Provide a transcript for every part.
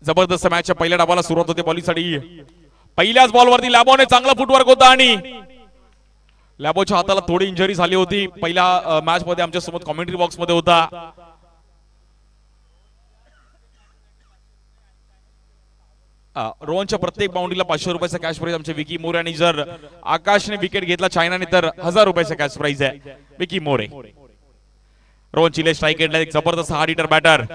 जबरदस्त मॅचच्या पहिल्या डावाला सुरुवात होते बॉलिंगसाठी. पहिल्याच बॉलवरती लॅबोने चांगला फुटवर्क होता आणि लॅबोच्या हाताला थोडी इंजरी झाली होती. पहिल्या मॅच मध्ये आमच्या सोबत कॉमेंट्री बॉक्स मध्ये होता. रोहनच्या प्रत्येक बाउंड्रीला 500 रुपयाचा कॅश प्राइज आमचे विकी मोरे आणि जर आकाशने विकेट घेतला चायनाने तर 1000 रुपयाचा कॅश प्राइज आहे विकी मोरे. रोहन चिले स्ट्राइक एंडला एक जबरदस्त हार्ड हिटर बॅटर.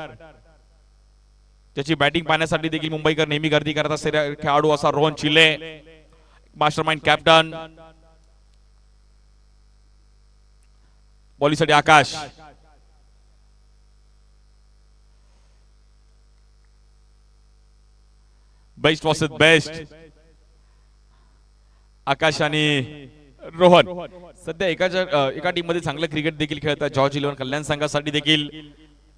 त्याची बॅटिंग पाहण्यासाठी देखील मुंबईकर नेहमी गर्दी करत असलेला खेळाडू असा रोहन चिले, मास्टरमाइंड कॅप्टन. बॉलिंगसाठी आकाश. बेस्ट वर्सेस बेस्ट आकाश आणि रोहन सध्या एका टीम मध्ये चांगलं क्रिकेट देखील खेळतात जॉर्ज 11 कल्याण संघासाठी देखील.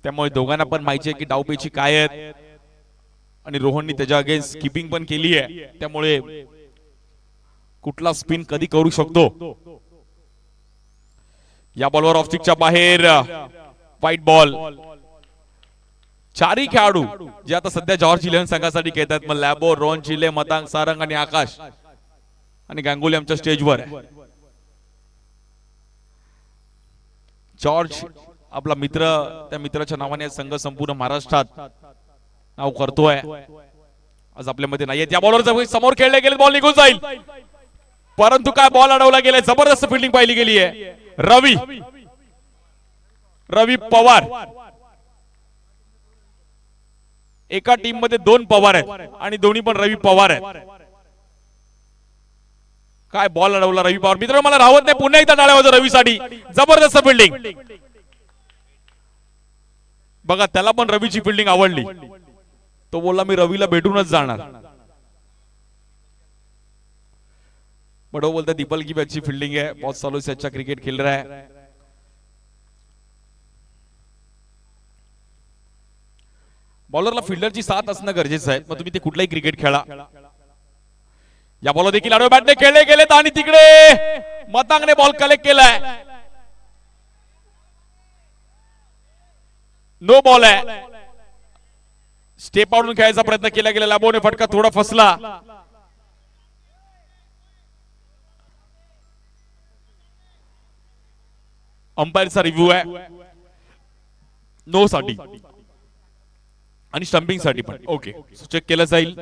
त्यामुळे दोघांना पण माहिती आहे की डावपेची काय आहेत आणि रोहननी त्याच्या अगेन्स्ट कीपिंग पण केली आहे. त्यामुळे कुठला स्पिन कधी करू शकतो. या बॉलवर ऑफ स्टिकच्या बाहेर व्हाईट बॉल. चारही खेळाडू जे आता सध्या जॉर्ज 11 संघासाठी खेळतात. मग लॅबो, रोहन चिले, मतांग, सारंग आणि आकाश आणि गांगुली आमच्या स्टेजवर आहे. जॉर्ज आपला मित्र, त्या मित्राच्या नावाने संघ संपूर्ण महाराष्ट्रात नाव करतोय. आज आपल्यामध्ये नाहीये. त्या बॉलवर समोर खेळले गेले, बॉल निघून जाईल परंतु काय बॉल अडवला गेलाय. जबरदस्त फिल्डिंग पाहिली गेली आहे. रवी पवार. एका टीम मध्ये 2 पवार आहेत आणि दोन्ही पण रवी पवार आहेत. काय बॉल अडवला रवी पवार. मित्र मला राहत नाही, पुन्हा एकदा टाळ्या वाजवा रवीसाठी. जबरदस्त फिल्डिंग बघा. त्याला पण रवीची फिल्डिंग आवडली. तो बोलला मी रवीला भेटूनच जाणार. बड़ो बोलता दीपल की भी अच्छी फील्डिंग है, बहुत सालों से अच्छा क्रिकेट खेल रहा है. बॉलरला फिल्डरची साथ असणं गरजेचं आहे. मग तुम्ही ते कुठलाही क्रिकेट खेळा. या बॉलर देखील आडव्या बॅटने खेळले गेलेत आणि तिकडे मतांगने बॉल कलेक्ट केलाय. नो बॉल आहे. स्टेप आउटून खेळायचा प्रयत्न केला गेला. लॅबोने फटका थोडा फसला. अंपायरचा रिव्ह्यू आहे नो साठी आणि स्टंपिंग साठी पण. ओके, चेक केलं जाईल.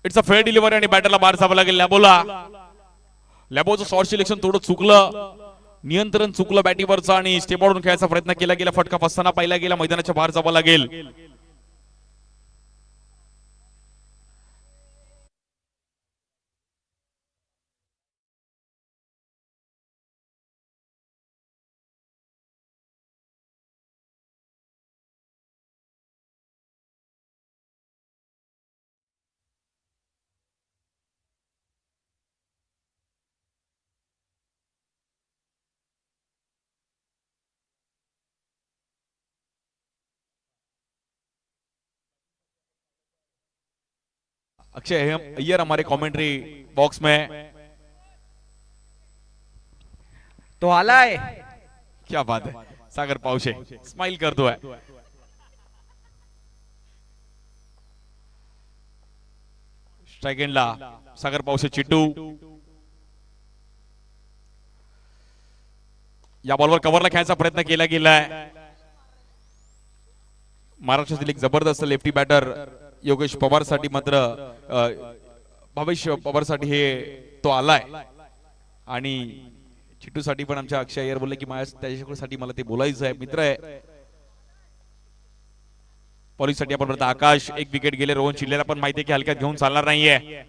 इट्स अ फेअर डिलिव्हरी आणि बॅटरला बाहेर जावं लागेल. लॅबोचं शॉर्ट सिलेक्शन थोडं चुकलं, नियंत्रण चुकलं बॅटीवरचं आणि स्टेप आउटून खेळायचा प्रयत्न केला गेला. फटका फसताना पाहिला गेला. मैदानाच्या बाहेर जावं लागेल. अक्षय अय्यर हमारे कमेंट्री बॉक्स में तो आला है. क्या बात है. सागर पावशे स्माइल करतोय. स्ट्राइक एंडला सागर पावशे चिट्टू. या बॉलवर कव्हरला खेळायचा प्रयत्न केला गेलाय. महाराष्ट्रातील एक जबरदस्त लेफ्टी बॅटर योगेश पवार साठी मात्र भविष्य पवार साठी हे तो आलाय आणि चिट्टू साठी पण आमच्या अक्षय अय्यर बोलले की त्याच्यासाठी मला ते बोलायचं आहे. मित्र आहे. पॉलिस साठी आपण म्हणतो आकाश. एक विकेट गेले. रोहन चिल्लेला पण माहिती आहे की हलक्यात घेऊन चालणार नाहीये.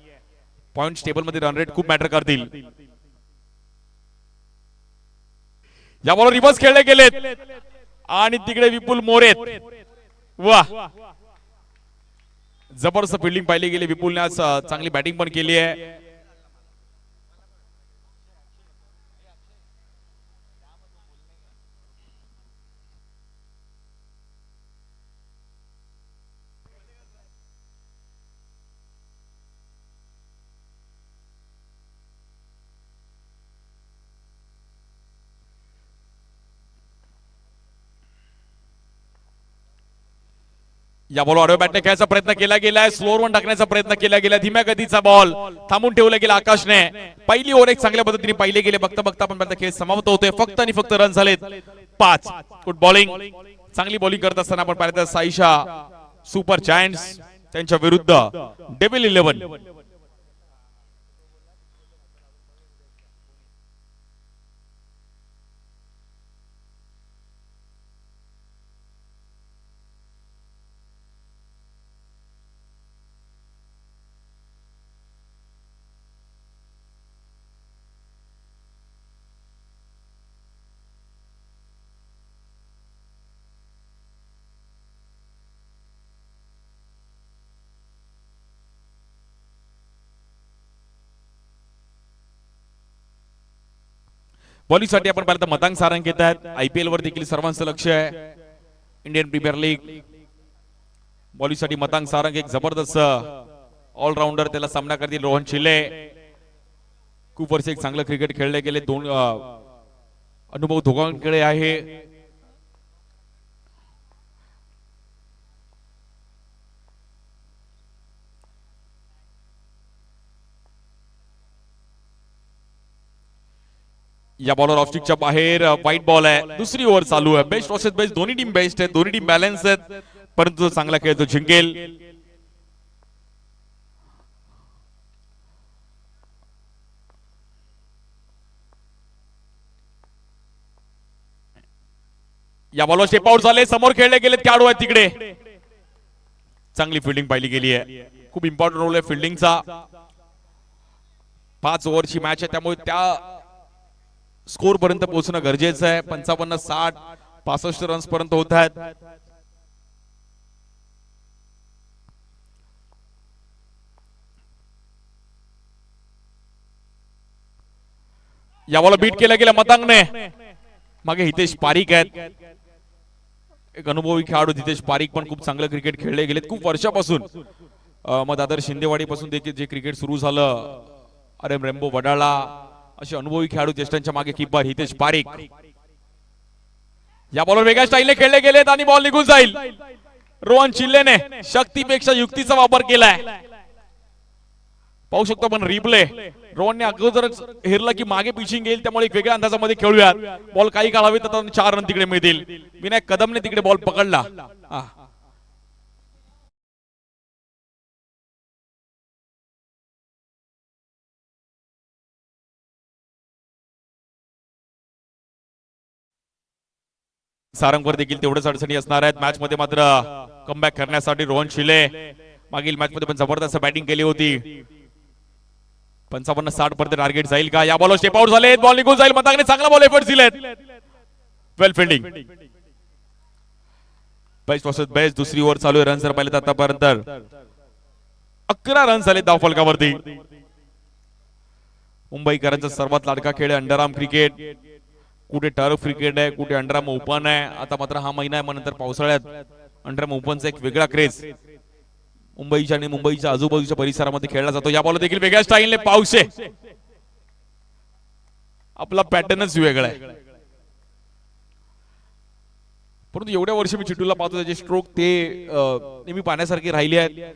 पॉइंट टेबल मध्ये रन रेट खूप मॅटर करतील. या बॉलवर रिव्हर्स खेळले गेलेत आणि तिकडे विपुल मोरे. वाह, जबरदस्त फिल्डिंग पाहिली गेली. विपुलने आज चांगली बॅटिंग पण केली आहे. या बॉल आडव्या बॅटने खेळायचा प्रयत्न केला गेलाय, स्लोअर वन टाकण्याचा प्रयत्न केला गेला, धीम्या गतीचा बॉल थांबून ठेवला गेला आकाशने. पहिली ओव्हर एक चांगल्या पद्धतीने पाहिले गेले, बघता बघता पण खेळ समाप्त होतोय. फक्त आणि फक्त रन झालेत 5. गुड बॉलिंग, चांगली बॉलिंग करत असताना आपण पाहिलं साईशा सुपर जायंट्स त्यांच्या विरुद्ध डेव्हिल 11. बॉलिंगसाठी आपण पाहिलं तर मतांग सारंग घेत आहेत. IPL वर देखील सर्वांचं लक्ष आहे. इंडियन प्रीमियर लीग बॉलिंगसाठी मतांग सारंग एक जबरदस्त ऑलराऊंडर, त्याला सामना करतील रोहन चिल्ले. खूप वर्ष एक चांगलं क्रिकेट खेळले गेले, दोन अनुभव दोघांकडे आहे. या बॉलर ऑफस्टिकच्या बाहेर व्हाईट बॉल आहे. दुसरी ओव्हर चालू आहे. बेस्ट वर्सेस बेस्ट, दोन्ही टीम बेस्ट आहेत, दोन्ही टीम बॅलन्स आहेत, परंतु चांगला खेळ तो जिंकेल. या बॉलवर स्टेप आउट झाले, समोर खेळले गेले खेळाडू आहेत तिकडे. चांगली फिल्डिंग पाहिली गेली आहे. खूप इम्पॉर्टंट रोल आहे फिल्डिंगचा. 5 ओव्हरची मॅच आहे, त्यामुळे त्या स्कोर पर्यंत पोहोचणं गरजेचं आहे. 55, 60, 65 रन्स पर्यंत होत आहेत. या बॉल बीट केला गेला मतांगने. मागे हितेश पारिक आहेत, एक अनुभवी खेळाडू हितेश पारिक पण खूप चांगलं क्रिकेट खेळले गेलेत खूप वर्षापासून. मग दादर शिंदेवाडी पासून देखील जे क्रिकेट सुरू झालं, अरे रेम्बो वडाळा असे अनुभवी खेळाडू ज्येष्ठांच्या मागे कीपर हितेश पारिक. या बॉलवर वेगळ्या स्टाईलने खेळले गेलेत आणि बॉल निघून जाईल. रोहन चिल्लेने शक्तीपेक्षा युक्तीचा वापर केलाय. पाहू शकतो आपण रिप्ले. रोहनने अगोदरच हेरला की मागे पिचिंग येईल, त्यामुळे एक वेगळ्या अंदाजामध्ये खेळूयात. बॉल काही काढावे तर 4 रन तिकडे मिळतील. विनायक कदमने तिकडे बॉल पकडला. सारंगवर देखील तेवढेच अडचणी असणार आहेत. मॅच मध्ये मात्र कमबॅक करण्यासाठी रोहन चिल्ले मागील मॅच मध्ये पण जबरदस्त बॅटिंग केली होती. 55, 60 पर्यंत टार्गेट जाईल का? या बॉलवर स्टेप आउट झाले, बॉल निघून जाईल. मतांगने चांगला बॉल एफर्ट दिलेत. वेल फिल्डिंग. बेस्ट वर्सेस बेस्ट दुसरी ओव्हर चालू आहे. रन जर पाहिले तर आतापर्यंत 11 रन झाले धावफलकावरती. मुंबईकरांचा सर्वात लाडका खेळ आहे अंडरआर्म क्रिकेट. कुठे टर्फ क्रिकेट आहे, कुठे अंडरआर्म ओपन आहे. आता मात्र हा महिना आहे, मग नंतर पावसाळ्यात अंडरआर्म ओपनचा एक वेगळा क्रेज मुंबईच्या आणि मुंबईच्या आजूबाजूच्या परिसरामध्ये खेळला जातो. या बॉल देखील वेगळ्या स्टाईलने पावसे. आपला पॅटर्नच वेगळा आहे. परंतु एवढ्या वर्ष मी चिट्टूला पाहतो, त्याचे स्ट्रोक ते नेहमी पाहण्यासारखी राहिली आहेत.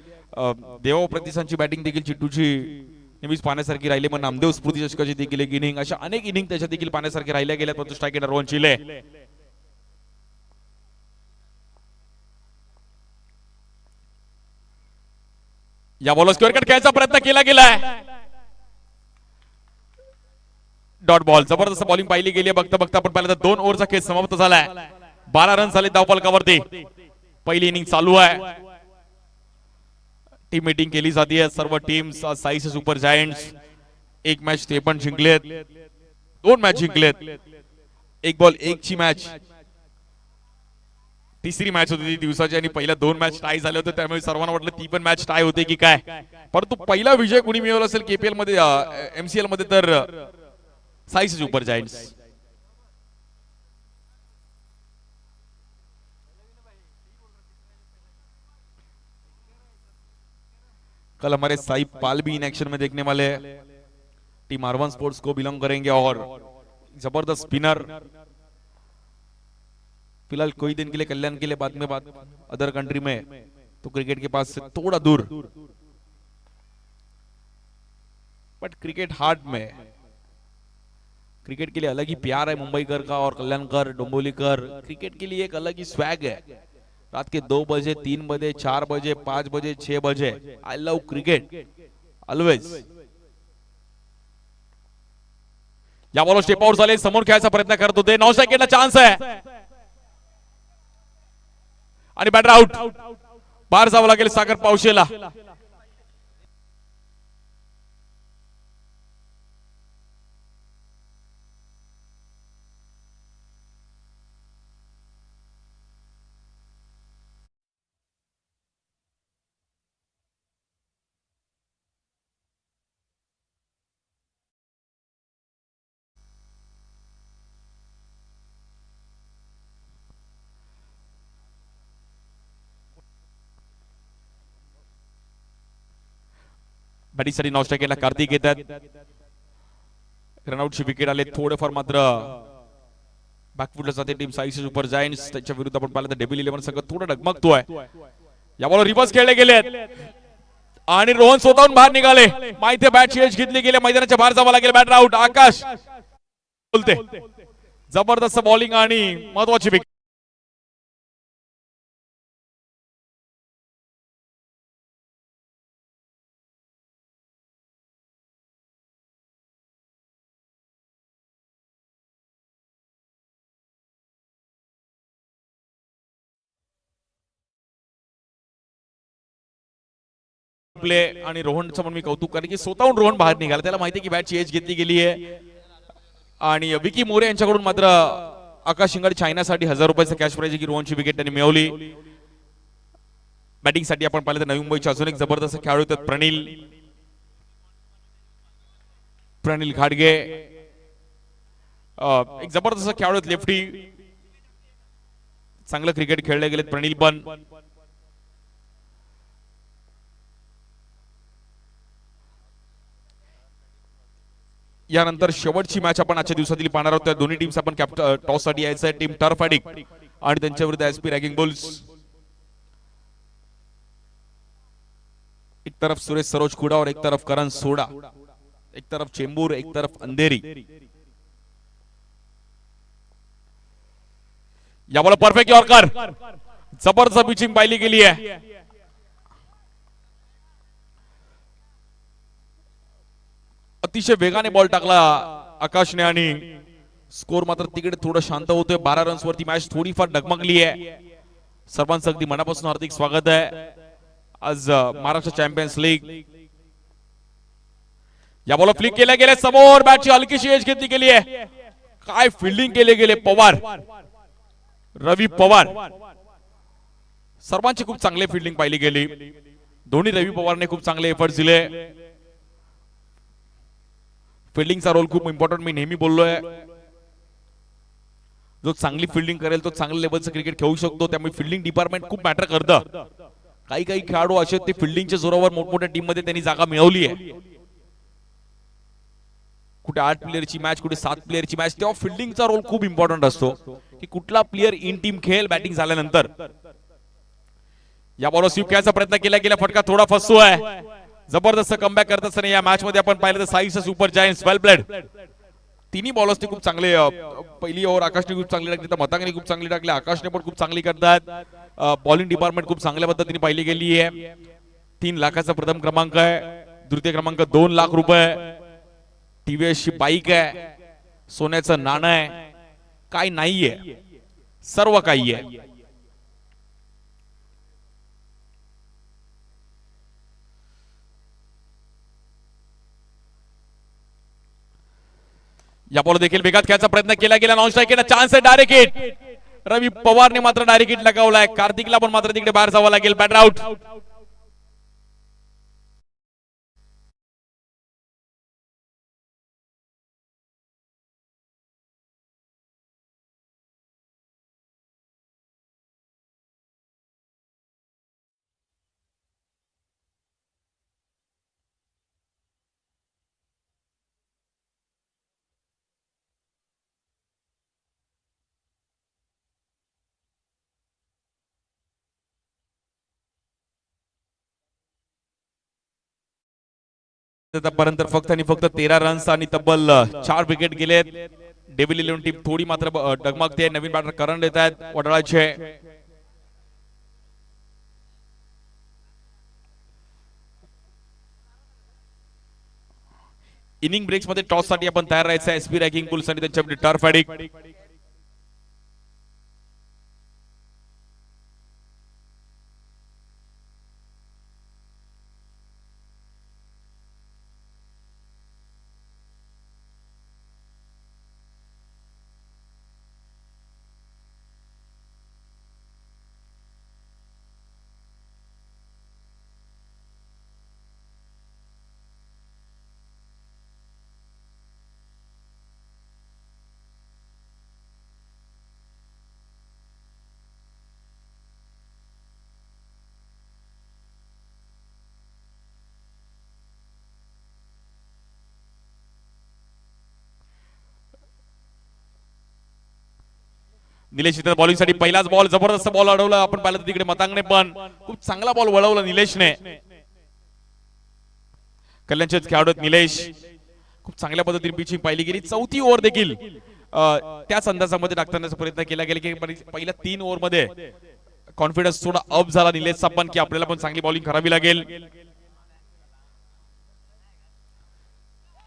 देवा प्रतिसांची बॅटिंग देखील चिट्टूची नेहमीच पाहण्यासारखी राहिली. मग नामदेव स्मृती चषकाची देखील एक इनिंग, अशा अनेक इनिंग त्याच्या देखील पाहण्यासारखी राहिल्या गेल्या. परंतु स्ट्रायकर रोहन चिल्ले. या बॉलर स्क्वेअर कट खेळायचा प्रयत्न केला गेलाय. Dot ball. जबरदस्त बॉलिंग पाहिली गेली. बघता बघता आपण पाहिलं तर 2 ओव्हरचा खेळ समाप्त झालाय. 12 रन झाले धावफलकावरती. पहिली इनिंग चालू आहे. टीम मीटिंग केली जाते. सर्व टीम्स साईस सुपर जायंट्स एक मॅच ते पण जिंकलेत, 2 मॅच जिंकलेत. 1 बॉल 1 ची मॅच तिसरी मॅच होती ती दिवसाची, आणि पहिल्या 2 मॅच टाय झाले होते. त्यामुळे सर्वांना वाटलं ती पण मॅच टाय होते की काय. परंतु पहिला विजय कुणी मिळवला असेल केपीएल मध्ये, MCL मध्ये, तर साईस सुपर जायंट्स. कल हमारे साई पाल भी इन एक्शन में देखने वाले हैं. टीम R1 स्पोर्ट्स को बिलोंग करेंगे और जबरदस्त स्पिनर. फिलहाल कोई दिन के लिए कल्याण के लिए, बाद में बात अदर कंट्री में तो क्रिकेट के पास से थोड़ा दूर, बट क्रिकेट हार्ट में है। क्रिकेट के लिए अलग ही प्यार है मुंबईकर का, और कल्याणकर डोंबिवलीकर क्रिकेट के लिए एक अलग ही स्वैग है। रात के 2 बजे, 3 बजे, 4 बजे, 5 बजे, 6 बजे, आई लव क्रिकेट ऑलवेज। या बॉल स्टेप आउट झाले, समोर खेळायचा प्रयत्न करत होते, 9 सेकंडला चान्स आहे आणि बॅटर आउट। बाहेर जावं लागेल सागर पावशेला। बॅटिंगसाठी 9 सेकंडला कार्तिक येतात, रनआउटची विकेट आले, थोडेफार मात्र बॅकफुटला जाते टीम साई सुपर जायंट्स। त्याच्या विरुद्ध आपण पाहिलं तर डेबिल 11 संघ थोडा डगमगतोय। या बॉल रिव्हर्स खेळले गेलेत आणि रोहन स्वतःहून बाहेर निघाले, माहिती बॅटची एज घेतली गेली, मैदानाच्या बाहेर जावं लागेल। बॅटर आउट, आकाश बोलते, जबरदस्त बॉलिंग आणि महत्वाची विकेट। प्ले आणि रोहनचं पण मी कौतुक करेन की स्वतःहून रोहन बाहेर निघाला, त्याला माहिती की बॅटची एज घेतली गेली आहे। आणि विकी मोरे यांच्याकडून मात्र आकाश शिंगाडे चायनासाठी 1000 रुपयाचं कॅश प्राइज की रोहनची विकेट त्यांनी मिळवली। बॅटिंग साठी आपण पाहिलं तर नवी मुंबईचे अजून एक जबरदस्त खेळाडू आहेत प्रणील घाडगे, एक जबरदस्त खेळाडू आहेत लेफ्टी, चांगलं क्रिकेट खेळले गेलेत प्रणील पण। यानंतर शेवटची मॅच आपण आजच्या दिवसातील पाहणार आहोत। त्या दोन्ही टीम्स आपण टॉस साठी यायचं आहे, टीम टर्फ ॲडिक्ट आणि त्यांच्या विरुद्ध एसपी रॅगिंग बुल्स। एक तरफ सुरेश सरोज कुडा और एक तरफ करण सोडा, एक तरफ चेंबूर, एक तरफ अंधेरी। या बॉल परफेक्ट यॉर्कर, जबरदस्त पिचिंग पाहिली गेली आहे। अतिशय वेगाने बॉल टाकला आकाशने आणि स्कोर मात्र तिकडे थोडं शांत होतोय। 12 रन्स वरती मॅच थोडीफार डगमगली आहे। सर्वांचं अगदी मनापासून हार्दिक स्वागत आहे आज महाराष्ट्र चॅम्पियन्स लीग। या बॉल फ्लिक केल्या गेल्या समोर, बॅटची हलकीशी एज घेतली गेली आहे। काय फिल्डिंग केले गेले पवार, रवी पवार, सर्वांची खूप चांगली फिल्डिंग पाहिली गेली। दोन्ही रवी पवारने खूप चांगले एफर्ट्स दिले। फिल्डिंगचा रोल खूप इम्पॉर्टंट, मी नेहमी बोललोय, जो चांगली फिल्डिंग करेल तो चांगल्या लेवलचं क्रिकेट खेळू शकतो, त्यामुळे फिल्डिंग डिपार्टमेंट खूप मॅटर करतं। काही काही खेळाडू असे ते फिल्डिंगच्या जोरावर मोठमोठ्या टीम मध्ये त्यांनी जागा मिळवली आहे। कुठे 8 प्लेयरची मॅच, कुठे 7 प्लेयरची मॅच, तेव्हा फिल्डिंगचा रोल खूप इम्पॉर्टंट असतो की कुठला प्लेयर इन टीम खेळेल बॅटिंग झाल्यानंतर। या बॉलवर स्वीप करायचा प्रयत्न केला गेला, फटका थोडा फसतोय। जबरदस्त कमबॅक करत असताना या मॅच मध्ये आपण पाहिलं तर साईचा सुपर जायंट्स वेल प्लेड, तिन्ही बॉलर्सने खूप चांगले, पहिली ओव्हर आकाशने खूप चांगली टाकली, तर मतांगने खूप चांगली टाकली, आकाशने पण खूप चांगली करतात। बॉलिंग डिपार्टमेंट खूप चांगल्या पद्धतीने पाहिली गेली आहे। 3 लाखाचा प्रथम क्रमांक आहे, द्वितीय क्रमांक 2 लाख रुपये, टीव्हीएस ची बाईक आहे, सोन्याचं नाणं आहे, काय नाहीये, सर्व काही आहे। या बॉल देखील वेगात खेळायचा प्रयत्न केला गेला, नॉन स्ट्राइक चान्स आहे, डायरेक्ट हिट। रवी पवारने मात्र डायरेक्ट हिट लगावलाय, कार्तिकला पण मात्र तिकडे बाहेर जावं लागेल। Batter out. आतापर्यंत फक्त आणि फक्त 13 रन्स आणि तब्बल 4 विकेट गेलेत. डेव्हिल 11 टीम थोडी मात्र डगमगते. नवीन बॅटर करण देत आहेत वडाळाचे. इनिंग ब्रेक्स मध्ये टॉस साठी आपण तयार राहायचं. एसपी रॅकिंग पुल्स आणि त्यांच्या टर्फ ॲडिक. निलेश इतर बॉलिंग साठी पहिलाच बॉल जबरदस्त बॉल अडवला. आपण पाहिलं तिकडे मतांगणे पण खूप चांगला बॉल वळवला निलेशने. कल्याणचे खेळाडू निलेश खूप चांगल्या पद्धतीने पिचिंग पाहिली गेली. चौथी ओव्हर देखील त्याच अंदाजामध्ये टाकण्याचा प्रयत्न केला गेला की पहिल्या 3 ओव्हर मध्ये कॉन्फिडन्स थोडा अप झाला निलेशचा पण की आपल्याला पण चांगली बॉलिंग करावी लागेल.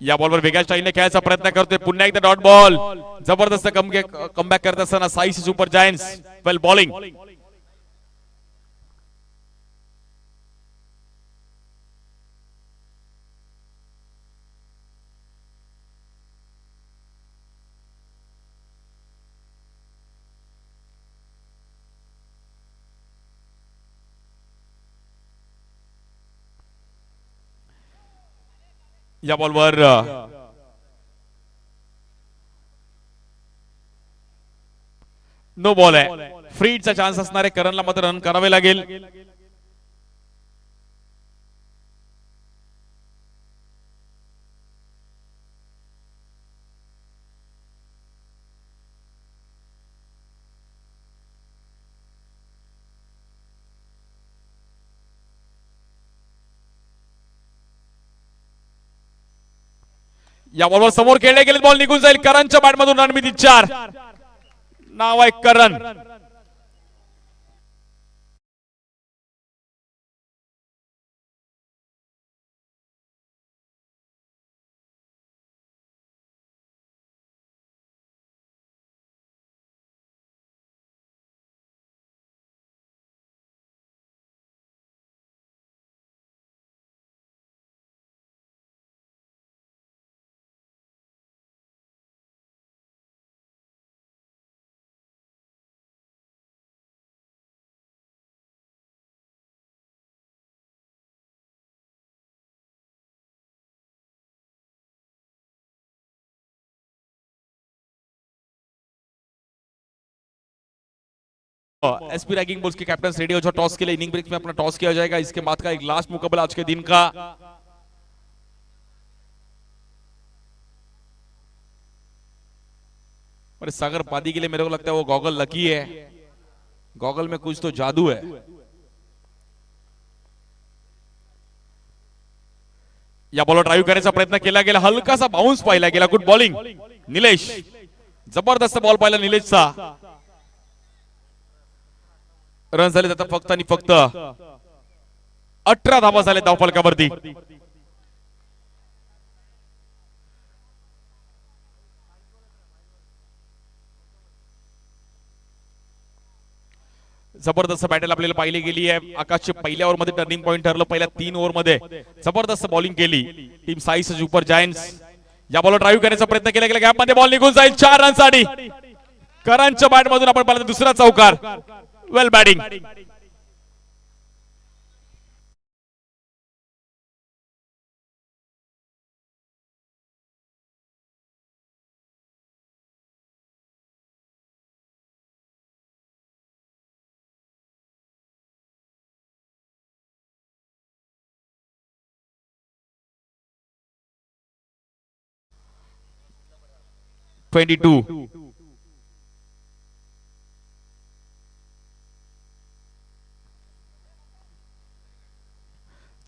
या बॉलवर वेगळ्या स्टाईलने खेळायचा प्रयत्न करतोय. पुन्हा एकदा डॉट बॉल. जबरदस्त कमबॅक करत असताना साई सुपर जायंट्स वेल बॉलिंग. या बॉलवर नो बॉल आहे. फ्रीडचा चान्स असणारे करणला मात्र रन करावे लागेल. या बॉलवर समोर खेळले गेले. बॉल निघून जाईल. करणच्या बॅटमधून रणमिती 4. नाव आहे करण. एसपी रैंकिंग बुल्स के कैप्टन रेडी हो जाओ. टॉस के लिए इनिंग ब्रेक में अपना टॉस किया जाएगा. इसके बाद का एक लास्ट मुकाबला आज के दिन का. और सागर पादी के लिए मेरे को लगता है वो गॉगल लकी है. गॉगल में कुछ तो जादू है. या बॉलवर ड्राइव्ह करायचा प्रयत्न केला गेला. हलकासा बाउन्स पाहिला गेला. Good bowling Nilesh. जबरदस्त बॉल पाहिला निलेशचा. रन झाले आता फक्त आणि फक्त 18 धावा झाले धावफलकावरती. जबरदस्त बॅटल आपल्याला पाहिली गेली आहे. आकाशचे पहिल्या ओव्हर मध्ये टर्निंग पॉइंट ठरलं. पहिल्या 3 ओव्हर मध्ये जबरदस्त बॉलिंग केली टीम साई सुपर जायंट्स. या बॉलवर ड्राइव्ह करण्याचा प्रयत्न केला गेला. गॅप मध्ये बॉल निघून जाईल. 4 रन साठी करणच्या बॅट मधून आपण पाहिलं दुसरा चौकार. वेल बॅटिंग.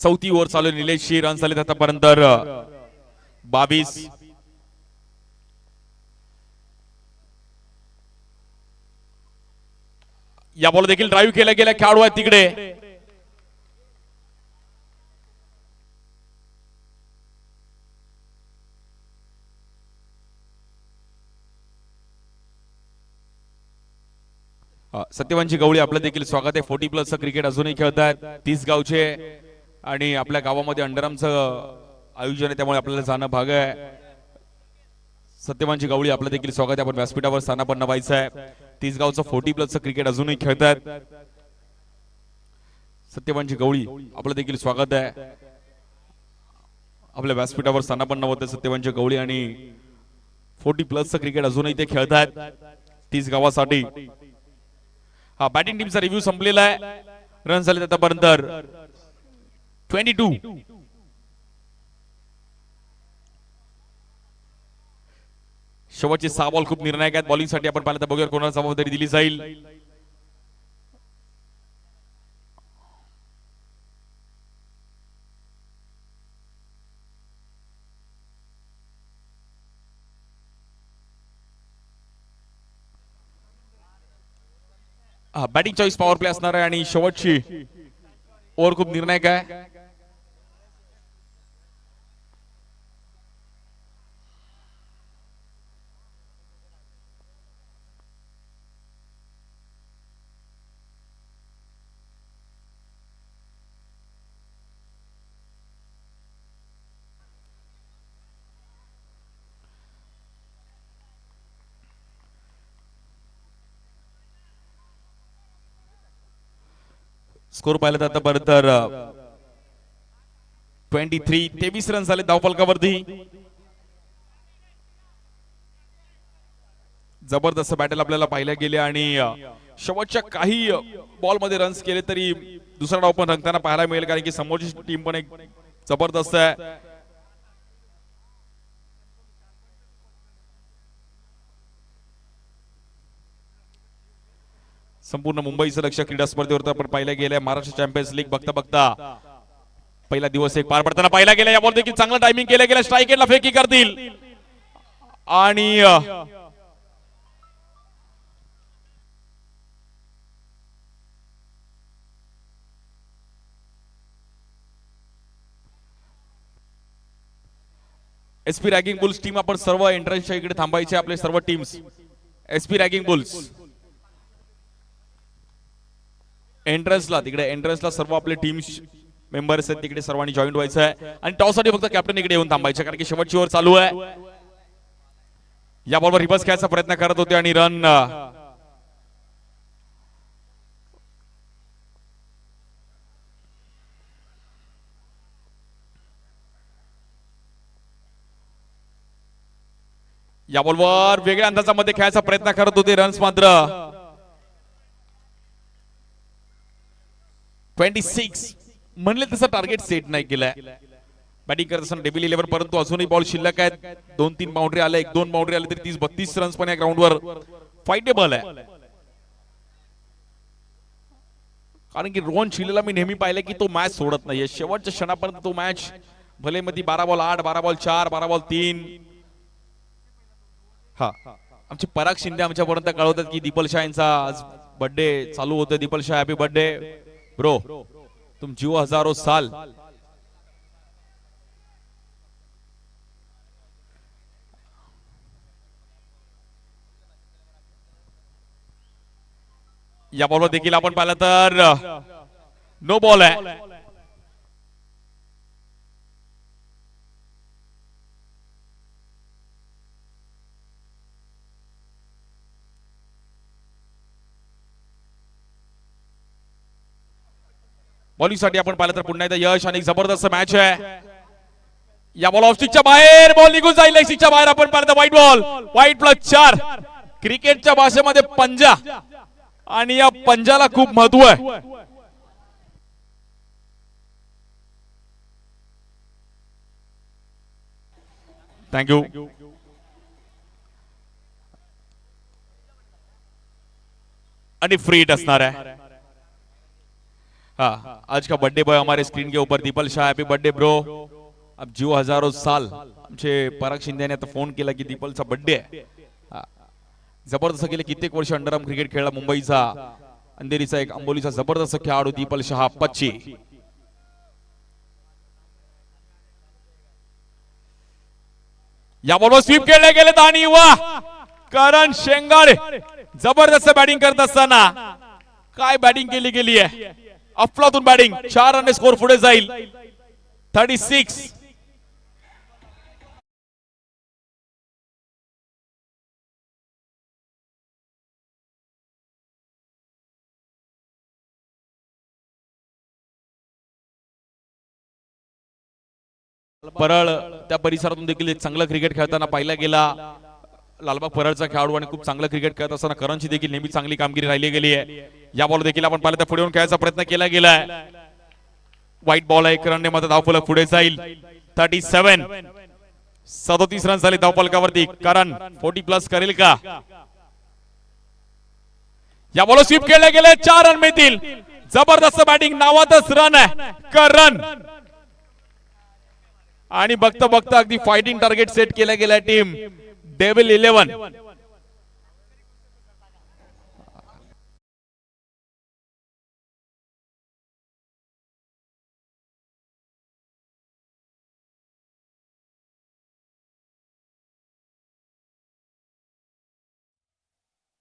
चौथी ओव्हर चालू आहे. निलेशची रन झाले आतापर्यंत 22. या बॉल देखील ड्राईव्ह केला गेला. खेळाडू आहे तिकडे. सत्यवानची गवळी आपलं देखील स्वागत आहे. 40+ क्रिकेट अजूनही खेळतात 30 गावचे आणि आपल्या गावामध्ये अंडरआर्मचं आयोजन आहे त्यामुळे आपल्याला जाणं भाग आहे. सत्यवानची गवळी आपलं देखील स्वागत आहे. आपण व्यासपीठावर स्थानापन्न व्हायचं आहे. 30 गावचं 40+ क्रिकेट अजूनही खेळतात. सत्यवानची गवळी आपलं देखील स्वागत आहे. आपल्या व्यासपीठावर स्थानापन्न होते सत्यवानची गवळी आणि 40+ क्रिकेट अजूनही ते खेळतात 30 गावासाठी. हा बॅटिंग टीमचा रिव्ह्यू संपलेला आहे. रन झाले आतापर्यंत 22. शेवटचे 6 बॉल खूप निर्णायक आहेत बॉलिंग साठी. आपण पाहिलं तर बघूया कोणाला जबाबदारी दिली जाईल. बॅटिंग चॉईस पॉवर प्ले असणार आहे आणि शेवटची ओव्हर खूप निर्णायक आहे. स्कोर पाहिलं तर आतापर्यंत 23 रन झाले धावफलकावरती. जबरदस्त बॅटल आपल्याला पाहायला गेले आणि शेवटच्या काही बॉल मध्ये रन्स केले तरी दुसरा डाव पण रंगताना पाहायला मिळेल कारण की समोरची टीम पण एक जबरदस्त आहे. संपूर्ण मुंबईचं लक्ष क्रीडा स्पर्धेवर आपण पाहिलं गेलंय. महाराष्ट्र चॅम्पियन्स लीग बघता बघता पहिला दिवस एक पार पडताना पाहिला गेला. या बॉल देखील चांगला टायमिंग केलं गेलं. स्ट्राईक एंडला फेकी करतील आणि एसपी रॅगिंग बुल्स टीम आपण सर्व एंट्रन्सच्या इकडे थांबायचे. आपले सर्व टीम्स एसपी रॅगिंग बुल्स एंट्रन्सला तिकडे एंट्रन्सला सर्व आपले टीम्स मेंबर्स आहेत तिकडे सर्वांनी जॉईन व्हायचं आहे आणि टॉस साठी फक्त कॅप्टन इकडे येऊन थांबायचे कारण की शेवटची ओव्हर चालू आहे. या बॉलवर रिव्हर्स खेळायचा प्रयत्न करत होते आणि रन या बॉलवर वेगळ्या अंदाजामध्ये खेळायचा प्रयत्न करत होते. रन्स मात्र 26 म्हणले तसं टार्गेट सेट नाही केलंय. बॅटिंग करत असताना डेबिल 11 परंतु अजूनही बॉल शिल्लक आहेत. 2-3 बाउंड्री आले 1-2 बाउंड्री आले तरी 30-32 रन्स पण या ग्राउंडवर फाइटेबल आहे. कारण की रोहन शिलेला मी नेहमी पाहिलं की तो मॅच सोडत नाहीये शेवटच्या क्षणापर्यंत. तो मॅच भले मध्ये 12 बॉल 8 12 बॉल 4 12 बॉल 3. हा आमचे पराग शिंदे आमच्यापर्यंत कळवतात की दीपल शाह यांचा आज बर्थडे चालू होतोय. The people Shah happy birthday bro, तुम जिओ हजारों साल. या बॉलवर देखील आपण पाहिलं तर नो बॉल आहे. बॉलिंग साठी आपण पाहिलं तर पुन्हा एकदा यश आणि जबरदस्त मॅच आहे. या बॉल ऑफ स्टिकच्या बाहेर बॉल निघून जाईल. स्टिकच्या बाहेर आपण पाहिलं व्हाईट बॉल. व्हाईट +4 क्रिकेटच्या भाषेमध्ये पंजा आणि या पंजाला खूप महत्व आहे. थँक्यू. आणि फ्री हिट असणार आहे. हाँ, आज का बर्थडे बॉय हमारे स्क्रीन के ऊपर the people Shah, happy birthday bro. अब जीव हजारो साल. आमचे पराग शिंदेने आता फोन केला की दीपलचा बर्थडे आहे. हा. जबरदस्त गेले कित्येक वर्ष अंडरआर्म क्रिकेट खेळला मुंबईचा अंधेरीचा एक अंबोलीचा जबरदस्त खेळाडू दीपल शहा पच्ची. या बॉलवर स्वीप केले गेले आणि वा करण शेंगाडे जबरदस्त बॅटिंग करत असताना काय बॅटिंग केली गेली आहे. अफलातून बॅटिंग. 4 रन स्कोर पुढे जाईल. 36. परळ त्या परिसरातून देखील एक चांगलं क्रिकेट खेळताना पाहिला गेला. लालबाग परळचा खेळाडू आणि खूप चांगलं क्रिकेट खेळत असताना करणची देखील नेहमी चांगली कामगिरी राहिली गेली आहे. या बॉल देखील आपण पाहिलं तर पुढे येऊन खेळायचा प्रयत्न केला गेलाय. व्हाईट बॉल आहे. करणने मध्ये धावफलक पुढे जाईल. 37. 37 रन झाले धावफलकावरती. करण 40 प्लस करेल का. या बॉल स्वीप केले गेले. 4 रन मिळतील. जबरदस्त बॅटिंग. नावातच रन आहे. करण आणि बघता बघता अगदी फायटिंग टार्गेट सेट केला गेला टीम डेव्हिल 11.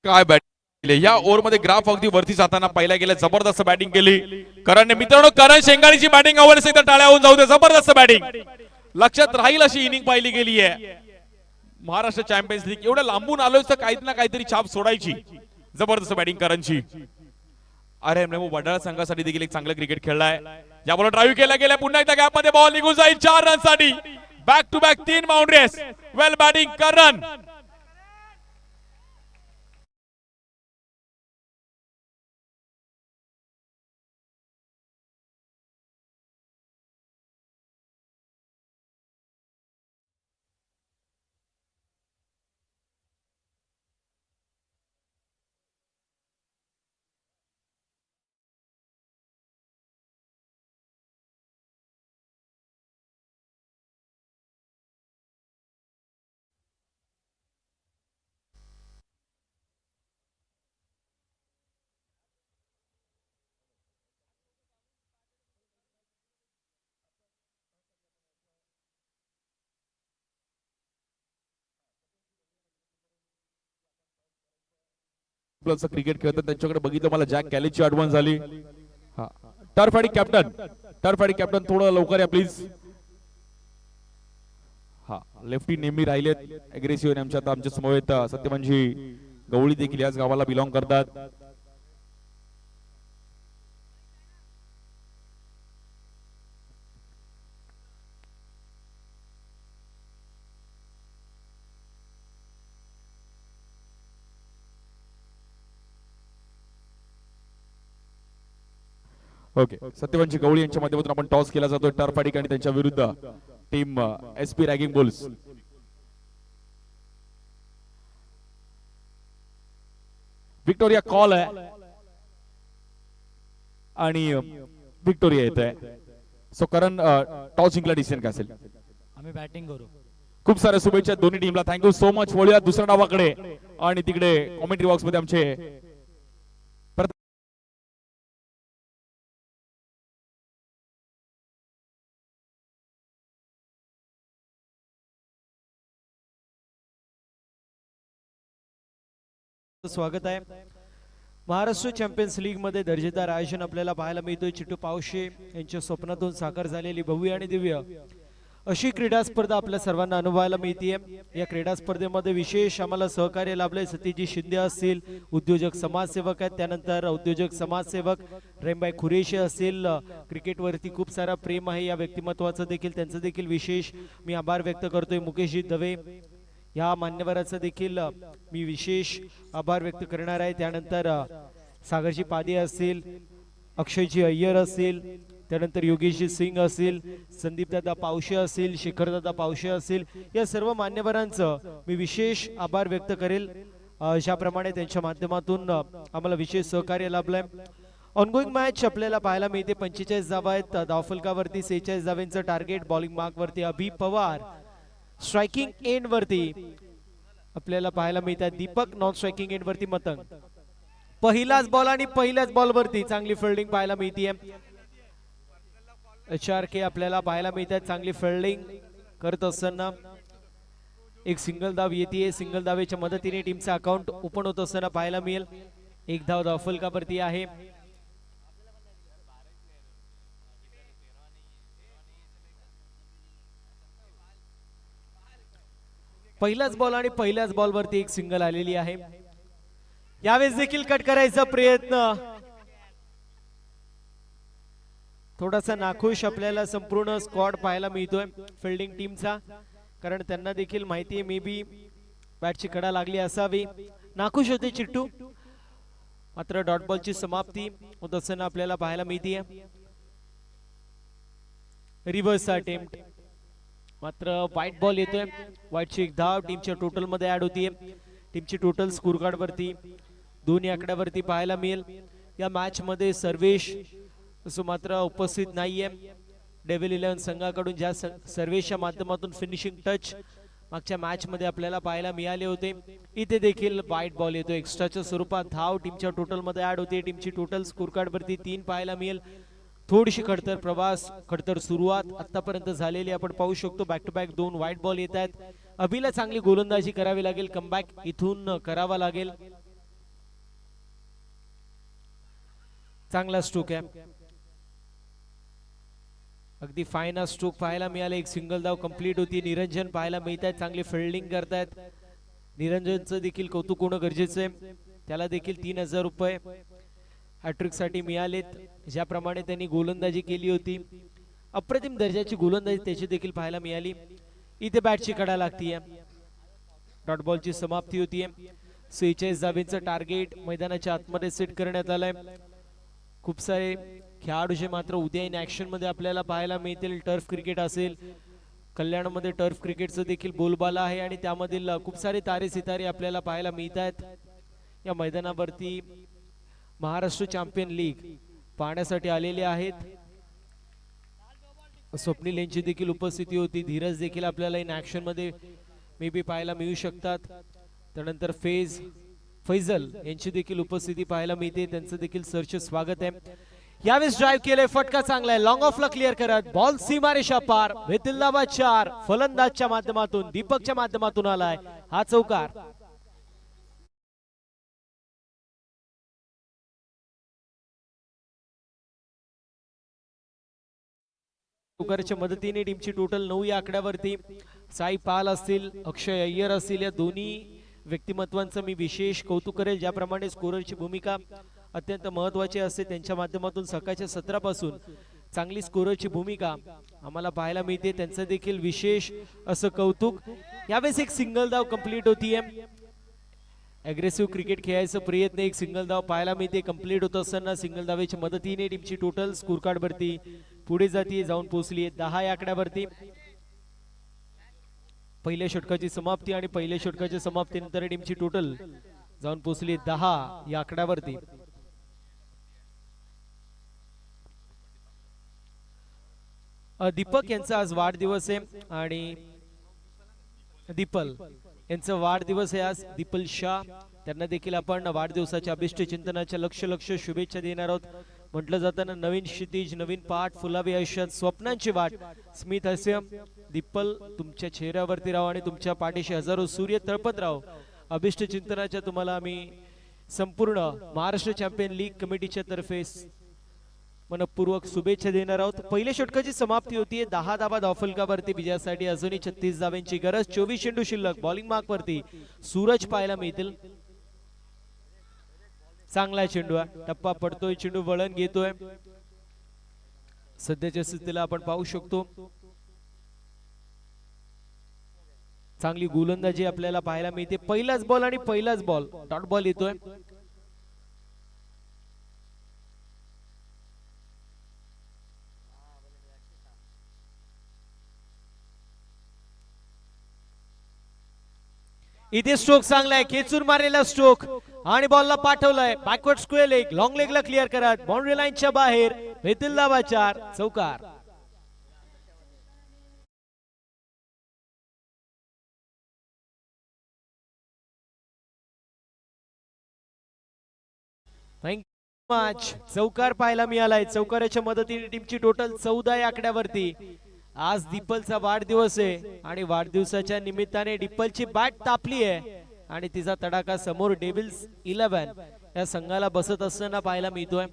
काय बॅटिंग या ओव्हर मध्ये ग्राफ अगदी वरती जाताना पाहिला गेला. जबरदस्त बॅटिंग केली करणने. मित्रांनो करण शेंगाडीची बॅटिंग आवडली तर टाळ्या होऊन जाऊ दे. जबरदस्त बॅटिंग. लक्षात राहील अशी इनिंग पाहिली गेली आहे. महाराष्ट्र चॅम्पियन्स लीग एवढं लांबून आलोय तर काही ना काहीतरी छाप सोडायची. जबरदस्त बॅटिंग करणची. अरे वडाळा संघासाठी देखील एक चांगलं क्रिकेट खेळलाय. या बॉल ड्राईव्ह केला गेला. पुन्हा एकदा गॅप मध्ये बॉल निघून जाईल. 4 रन साठी. Back to back 3 boundaries. Well batting करण. प्लस क्रिकेट खेळतात त्यांच्याकडे बघितलं मला जॅक कॅलीची आठवण झाली. हा टर्फ आणि कॅप्टन. टर्फ आणि कॅप्टन थोडं लवकर या प्लीज. हा लेफ्टी नेहमी राहिलेत अग्रेसिव्ह. आमच्या समवेत सत्यमंजी गवळी देखील याच गावाला बिलॉंग करतात. ओके सत्यवंशी गवळी यांच्या माध्यमातून आपण टॉस केला जातोय टर्फ आणि त्यांच्या विरुद्ध team SP ragging bulls. Victoria call आहे आणि विक्टोरिया येत आहे. सो करण टॉस जिंकला डिसिजन काय असेल. आम्ही बॅटिंग करू. खूप साऱ्या शुभेच्छा दोन्ही टीमला. Thank you so much. वळूया दुसऱ्या डावाकडे आणि तिकडे कॉमेंट्री बॉक्स मध्ये आमचे स्वागत आहे. महाराष्ट्र चॅम्पियन्स लीग मध्ये दर्जेदार आयोजन आपल्याला पाहायला मिळतोय. चिट्टू पावशे यांच्या स्वप्नातून साकार झालेली भव्य आणि दिव्य अशी क्रीडा स्पर्धा आपल्या सर्वांना अनुभवायला मिळतीये. या क्रीडा स्पर्धेमध्ये विशेष आम्हाला सहकार्य लाभले. सतीजी शिंदे असतील, उद्योजक समाजसेवक आहेत, त्यानंतर उद्योजक समाजसेवक रेमबाई खुरेशी असतील. क्रिकेटवरती खूप सारा प्रेम आहे या व्यक्तिमत्वाचं देखील, त्यांचं देखील विशेष मी आभार व्यक्त करतोय. मुकेशजी दवे या मान्यवराचं देखील मी विशेष आभार व्यक्त करणार आहे. त्यानंतर सागरजी पादे असतील, अक्षयजी अय्यर असतील, त्यानंतर योगेशजी सिंग असतील, संदीप दादा पावशे असतील, शेखर दादा पावशे असतील, या सर्व मान्यवरांचं मी विशेष आभार व्यक्त करेल. ज्याप्रमाणे त्यांच्या माध्यमातून आम्हाला विशेष सहकार्य लाभलंय. ऑनगोईंग मॅच आपल्याला पाहायला मिळते. 45 धावा आहेत धावफलकावरती, 46 धावांचं टार्गेट. बॉलिंग मार्क वरती अभि पवार, स्ट्रायकिंग एंड वरती आपल्याला पाहायला मिळतात दीपक, नॉन स्ट्रायकिंग एंड वरती मतंग. पहिलाच बॉल आणि पहिल्याच बॉल वरती चांगली फिल्डिंग पाहायला मिळते. HRK आपल्याला पाहायला मिळतात चांगली फिल्डिंग करत असताना. एक सिंगल धाव येते. सिंगल धावेच्या मदतीने टीमचा अकाउंट ओपन होत असताना पाहायला मिळेल. एक धाव धावफलकावरती आहे. पहिलाच बॉल आणि पहिल्याच बॉल वरती एक सिंगल आलेली आहे. यावेळेस देखील कट करायचा प्रयत्न. थोडासा नाखुश आपल्याला संपूर्ण स्क्वॉड पाहायला मिळतोय फिल्डिंग टीमचा, कारण त्यांना देखील माहिती आहे मे बी बॅटची कडा लागली असावी. नाखुश होते चिट्टू. मात्र डॉट बॉलची समाप्ती होत असताना आपल्याला पाहायला मिळते. रिव्हर्स अटेम्प्ट, मात्र व्हाईट बॉल येतोय. व्हाईटची एक धाव टीमच्या टोटल मध्ये ऍड होतीये. टीमची टोटल स्कोर कार्ड वरती दोन्ही आकड्यावरती पाहायला मिळेल. या मॅच मध्ये सर्वेश असं मात्र उपस्थित नाहीये. डेव्हिल 11 संघाकडून ज्या सर्वेशच्या माध्यमातून फिनिशिंग टच मागच्या मॅच मध्ये आपल्याला पाहायला मिळाले होते, इथे देखील व्हाईट बॉल येतो. एक्स्ट्राच्या स्वरूपात धाव टीमच्या टोटल मध्ये ऍड होते. टीमची टोटल स्कोर कार्ड वरती 3 पाहायला मिळेल. थोडीशी खडतर प्रवास, खडतर सुरुवात आतापर्यंत झालेली आपण पाहू शकतो. Back to back 2 white ball येत आहेत. अभिला चांगली गोलंदाजी करावी लागेल, कमबॅक इथून करावा लागेल. चांगला स्ट्रोक आहे, अगदी फाईन स्ट्रोक पाहायला मिळाला. एक सिंगल धाव कंप्लीट होती. निरंजन पाहायला मिळत आहेत, चांगली फिल्डिंग करतायत. निरंजनचं देखील कौतुक होणं गरजेचं आहे. त्याला देखील 3000 रुपये हॅट्रिक साठी मिळालेत. ज्याप्रमाणे त्यांनी गोलंदाजी केली होती, अप्रतिम दर्जाची गोलंदाजी त्याची देखील पाहायला मिळाली. इथे बॅटची कडा लागतीये. डॉट बॉलची समाप्ती होतीये. 46 धावेंचं टार्गेट मैदानाच्या आतमध्ये सेट करण्यात आलंय. खूप सारे खेळाडू जे मात्र उद्या इन ऍक्शन मध्ये आपल्याला पाहायला मिळतील. टर्फ क्रिकेट असेल, कल्याणमध्ये टर्फ क्रिकेटचं देखील बोलबाला आहे आणि त्यामधील खूप सारे तारे सितारे आपल्याला पाहायला मिळत आहेत. या मैदानावरती महाराष्ट्र चॅम्पियन लीग पाहण्यासाठी आलेले आहेत. स्वप्नील यांची देखील उपस्थिती होती. धीरज देखील आपल्याला इन ऍक्शन मध्ये मे बी पाहायला मिळू शकतात. त्यानंतर फैजल यांची देखील उपस्थिती पाहायला मिळते. त्यांचं देखील सरचे स्वागत आहे. यावेळेस ड्राइव्ह केले, फटका चांगला आहे. लॉंग ऑफला क्लिअर करत बॉल सीमारेषा पार. भेतिल्लाबाद 4 फलंदाजच्या माध्यमातून, दीपकच्या माध्यमातून आलाय हा चौकार. चौकाराच्या मदतीने टीमची टोटल 9 या आकड्यावरती. साई पाल असतील, अक्षय अय्यर असतील, या दोन्ही व्यक्तिमत्वांचं मी विशेष कौतुक करेल. ज्याप्रमाणे स्कोररची भूमिका अत्यंत महत्वाची असते, त्यांच्या माध्यमातून सकाळच्या सत्रापासून चांगली स्कोररची भूमिका आम्हाला पाहायला मिळते. त्यांचं देखील विशेष असं कौतुक. यावेळेस एक सिंगल धाव कंप्लीट होतीये. अग्रेसिव्ह क्रिकेट खेळायचा प्रयत्न, एक सिंगल धाव पाहायला मिळते. कंप्लीट होत असताना सिंगल धावेच्या मदतीने टीमची टोटल स्कोर कार्ड वरती पुढे जाती, जाऊन पोहोचली 10 या आकड्यावरती. पहिल्या षटकाची समाप्ती आणि पहिल्या षटकाच्या समाप्तीनंतर टीमची टोटल जाऊन पोहोचली 10 या आकड्यावरती. दीपक यांचा आज वाढदिवस आहे आणि दीपल यांचा वाढदिवस आहे आज. दीपल शाह, त्यांना देखील आपण वाढदिवसाच्या अभिष्ट चिंतनाच्या लक्ष शुभेच्छा देणार आहोत. म्हटलं जाताना नवीन क्षितिज, नवीन पाठ फुलावी आयुष्यात, स्वप्नांची वाट, स्मित हास्य. दीपल तुमच्या चेहऱ्यावरती राहो आणि तुमच्या पाठीशी हजारो सूर्य तळपत राहो. अभिष्ट चिंतनाच्या तुम्हाला आम्ही संपूर्ण महाराष्ट्र चॅम्पियन लीग कमिटीच्या तर्फे मनपूर्वक शुभेच्छा देणार आहोत. पहिल्या षटकाची समाप्ती होतीये. 10 धावा धावफलकावरती विजयासाठी अजूनही 36 धावांची गरज. 24 चेंडू शिल्लक. बॉलिंग मार्क वरती सूरज पाहायला मिळतील. चांगला चेंडू आहे, टप्पा पडतोय, चेंडू वळण घेतोय. सध्याच्या स्थितीला आपण पाहू शकतो चांगली गोलंदाजी आपल्याला पाहायला मिळते. पहिलाच बॉल आणि पहिलाच बॉल डॉट बॉल येतोय. इथे स्ट्रोक चांगलाय, खेचून मारलेला स्ट्रोक आणि बॉलला पाठवलाय बॅकवर्ड स्क्वेअर लेग, लॉंग लेगला क्लिअर करत बाउंड्री लाईनच्या बाहेर भेतील धावा 4 चौकार. Thank you much. चौकार पाहायला मिळालाय. चौकाराच्या मदतीने टीमची टोटल 14 या आकड्यावरती. आज डिपलचा वाढदिवस आहे आणि वाढदिवसाच्या निमित्ताने डिपलची बॅट तापली आहे आणि तिचा तडाखा समोर डेव्हिल्स 11 या संघाला बसत असताना पाहायला मिळतोय.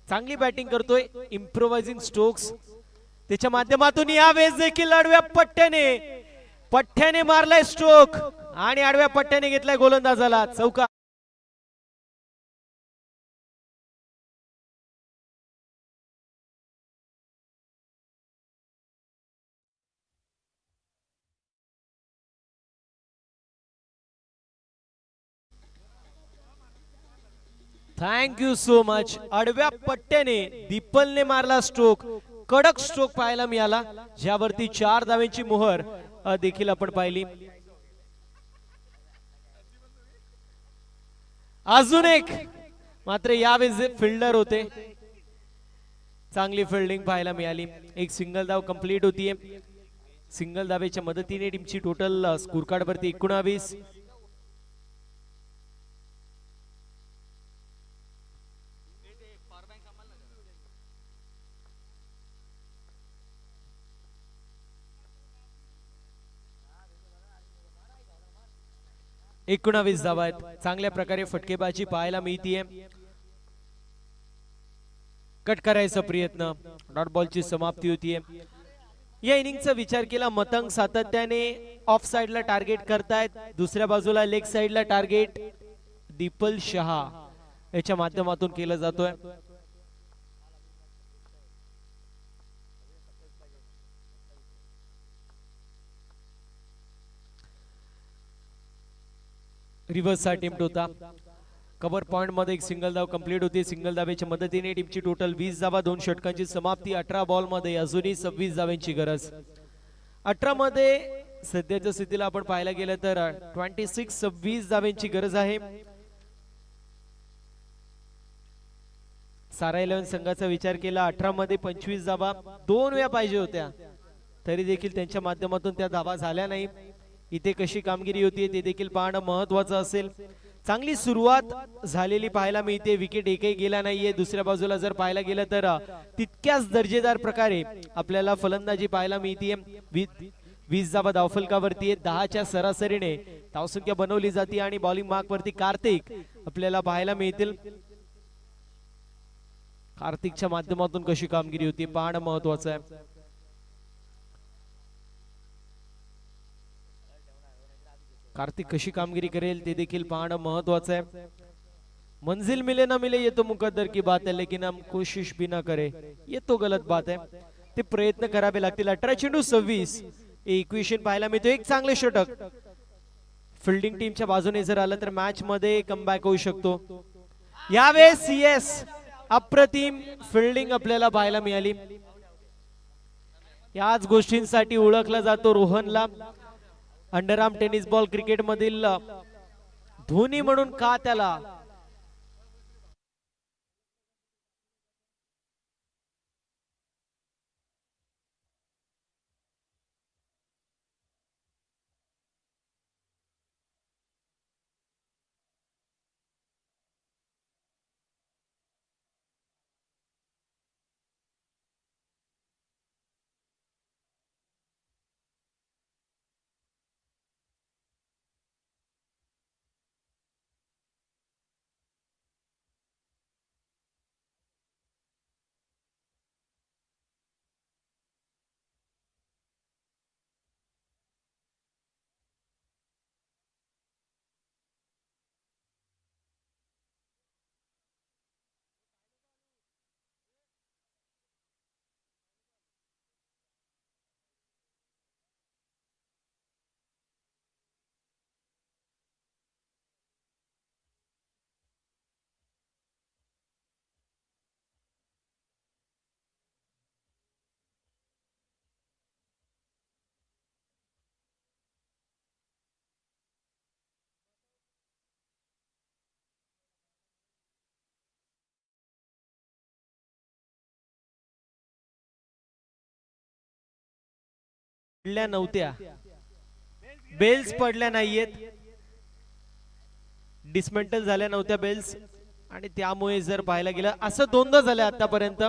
चांगली बॅटिंग करतोय, इम्प्रोवायझिंग स्ट्रोक्स त्याच्या माध्यमातून यावेळेस देखील आडव्या पट्ट्याने मारलाय स्ट्रोक आणि आडव्या पट्ट्याने घेतलाय गोलंदाजाला. चौकार. Thank you so much. आडव्या पट्ट्याने दीपलने मारला स्ट्रोक, कडक स्ट्रोक पाहायला मिळाला, ज्यावरती 4 धावांची मोहर देखील आपण पाहिली. अजून एक मात्र यावेळेस फिल्डर होते, चांगली फिल्डिंग पाहायला मिळाली. एक सिंगल धाव कंप्लीट होतीये. सिंगल धावेच्या मदतीने टीमची टोटल स्कोर कार्ड वरती 19. एकोणावीस धावा आहेत. चांगल्या प्रकारे फटकेबाजी पाहायला मिळतीये. कट करायचा प्रयत्न, डॉट बॉलची समाप्ती होतीये. या इनिंगचा विचार केला, मतंग सातत्याने ऑफ साइडला टार्गेट करतायत, दुसऱ्या बाजूला लेग साइडला टार्गेट दीपल शहा याच्या माध्यमातून केलं जातोय. रिव्हर्स अटेम्प्ट होता. कव्हर पॉइंट मध्ये एक सिंगल धाव कंप्लीट होती. सिंगल धावेच्या मदतीने टीमची टोटल 20 धावा, 2 षटकांची समाप्ती. 18 बॉल मध्ये अजूनही 26 धावांची गरज. 18 मध्ये सध्याच्या स्थितीला आपण पाहायला गेलं तर 26 धावांची गरज आहे. सारा 11 संघाचा विचार केला, 18 मध्ये 25 धावा 2 वेळा पाहिजे होत्या, तरी देखील त्यांच्या माध्यमातून त्या धावा झाल्या नाही. इथे कशी कामगिरी होती ते देखील पाहणं महत्वाचं असेल. चांगली सुरुवात झालेली पाहायला मिळते, विकेट एकही गेला नाहीये. दुसऱ्या बाजूला जर पाहायला गेलं तर तितक्याच दर्जेदार प्रकारे आपल्याला फलंदाजी पाहायला मिळते. 20 धावा धावफलकावरती आहे, 10च्या सरासरीने धावसंख्या बनवली जाते आणि बॉलिंग मार्क वरती कार्तिक आपल्याला पाहायला मिळतील. कार्तिकच्या माध्यमातून कशी कामगिरी होती पाहणं महत्वाचं आहे. कार्तिक कशी कामगिरी करेल ते देखील पाहणं महत्वाचं आहे. मंजिल मिले ना मिले ये तो मुकद्दर की बात है, लेकिन हम कोशिश भी ना करे ये तो गलत बात है. ते प्रयत्न करावे लागतील. 18 चेंडू 26 इक्वेशन पाहायला मिळतो. एक चांगले षटक फिल्डिंग टीमच्या बाजूने जर आलं तर मॅच मध्ये कमबॅक होऊ शकतो. यावेळेस येस, अप्रतिम फिल्डिंग आपल्याला पाहायला मिळाली. याच गोष्टींसाठी ओळखला जातो रोहनला. अंडरआर्म टेनिस बॉल क्रिकेट मधील धोनी म्हणून का त्याला पडल्या नव्हत्या, बेल्स पडल्या नाहीयेत, डिसमेंटल झाल्या नव्हत्या बेल्स, आणि त्यामुळे जर पाहायला गेलं असं दोनदा झालं आतापर्यंत.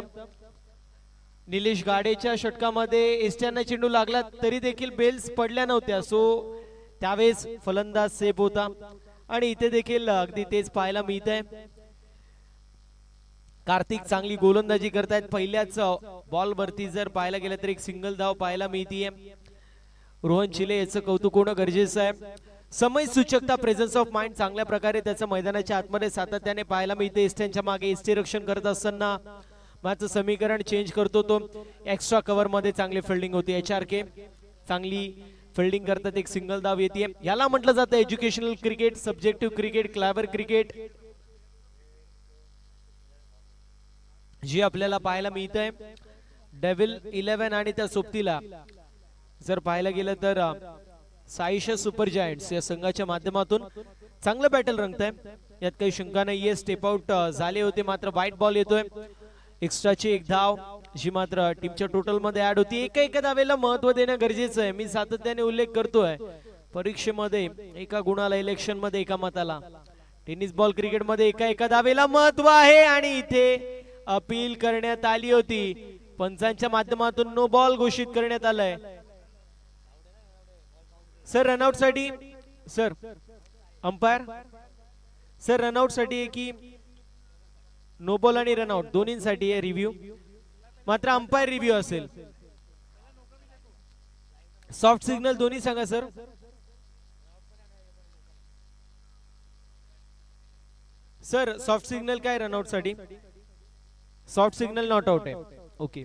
निलेश गाडेच्या षटकामध्ये एस्ट्यांना चेंडू लागला तरी देखील बेल्स पडल्या नव्हत्या, सो त्यावेळेस फलंदाज सेफ होता. आणि इथे देखील अगदी तेच पाहायला मिळत आहे. कार्तिक चांगली गोलंदाजी करतायत. पहिल्याच बॉल वरती जर पाहायला गेलं तर एक सिंगल धाव पाहायला मिळतीये. रोहन चिले याचं कौतुक होणं गरजेचं आहे. समय सूचकता, प्रेझेन्स ऑफ माइंड चांगल्या प्रकारे त्याचं मैदानाच्या आतमध्ये सातत्याने पाहायला मिळते. एस्ट्यांच्या मागे एसटी रक्षण करत असताना माझं समीकरण चेंज करतो तो. एक्स्ट्रा कव्हर मध्ये चांगली फिल्डिंग होती. HRK चांगली फिल्डिंग करतात, एक सिंगल धाव येते. याला म्हटलं जातं educational cricket, subjective cricket, clever cricket, जी आपल्याला पाहायला मिळत आहे. डेव्हिल 11 आणि त्या सोबतीला जर पाहायला गेलं तर साईशा सुपर जायंट्स या संघाच्या माध्यमातून चांगलं बॅटल रंगतंय, यात काही शंका नाहीये. स्टेप आउट झाले होते, मात्र व्हाईट बॉल येतोय. एक्स्ट्राची एक धाव जी मात्र टीमच्या टोटल मध्ये ऍड होती. एका धावेला महत्व देणं गरजेचं आहे. मी सातत्याने उल्लेख करतोय, परीक्षेमध्ये एका गुणाला, इलेक्शन मध्ये एका मताला, टेनिस बॉल क्रिकेट मध्ये एका धावेला महत्व आहे. आणि इथे अपील करण्यात आली होती, पंचांच्या माध्यमातून नो बॉल घोषित करण्यात आलंय. सर रनआउट साठी, सर अंपायर, सर रनआउट साठी आहे की नो बॉल आणि रनआउट दोन्हींसाठी आहे रिव्ह्यू, मात्र अंपायर रिव्ह्यू असेल. सॉफ्ट सिग्नल दोन्ही सांगा सर. सर सॉफ्ट सिग्नल काय रनआउट साठी? सॉफ्ट सिग्नल नॉट आउट आहे. ओके.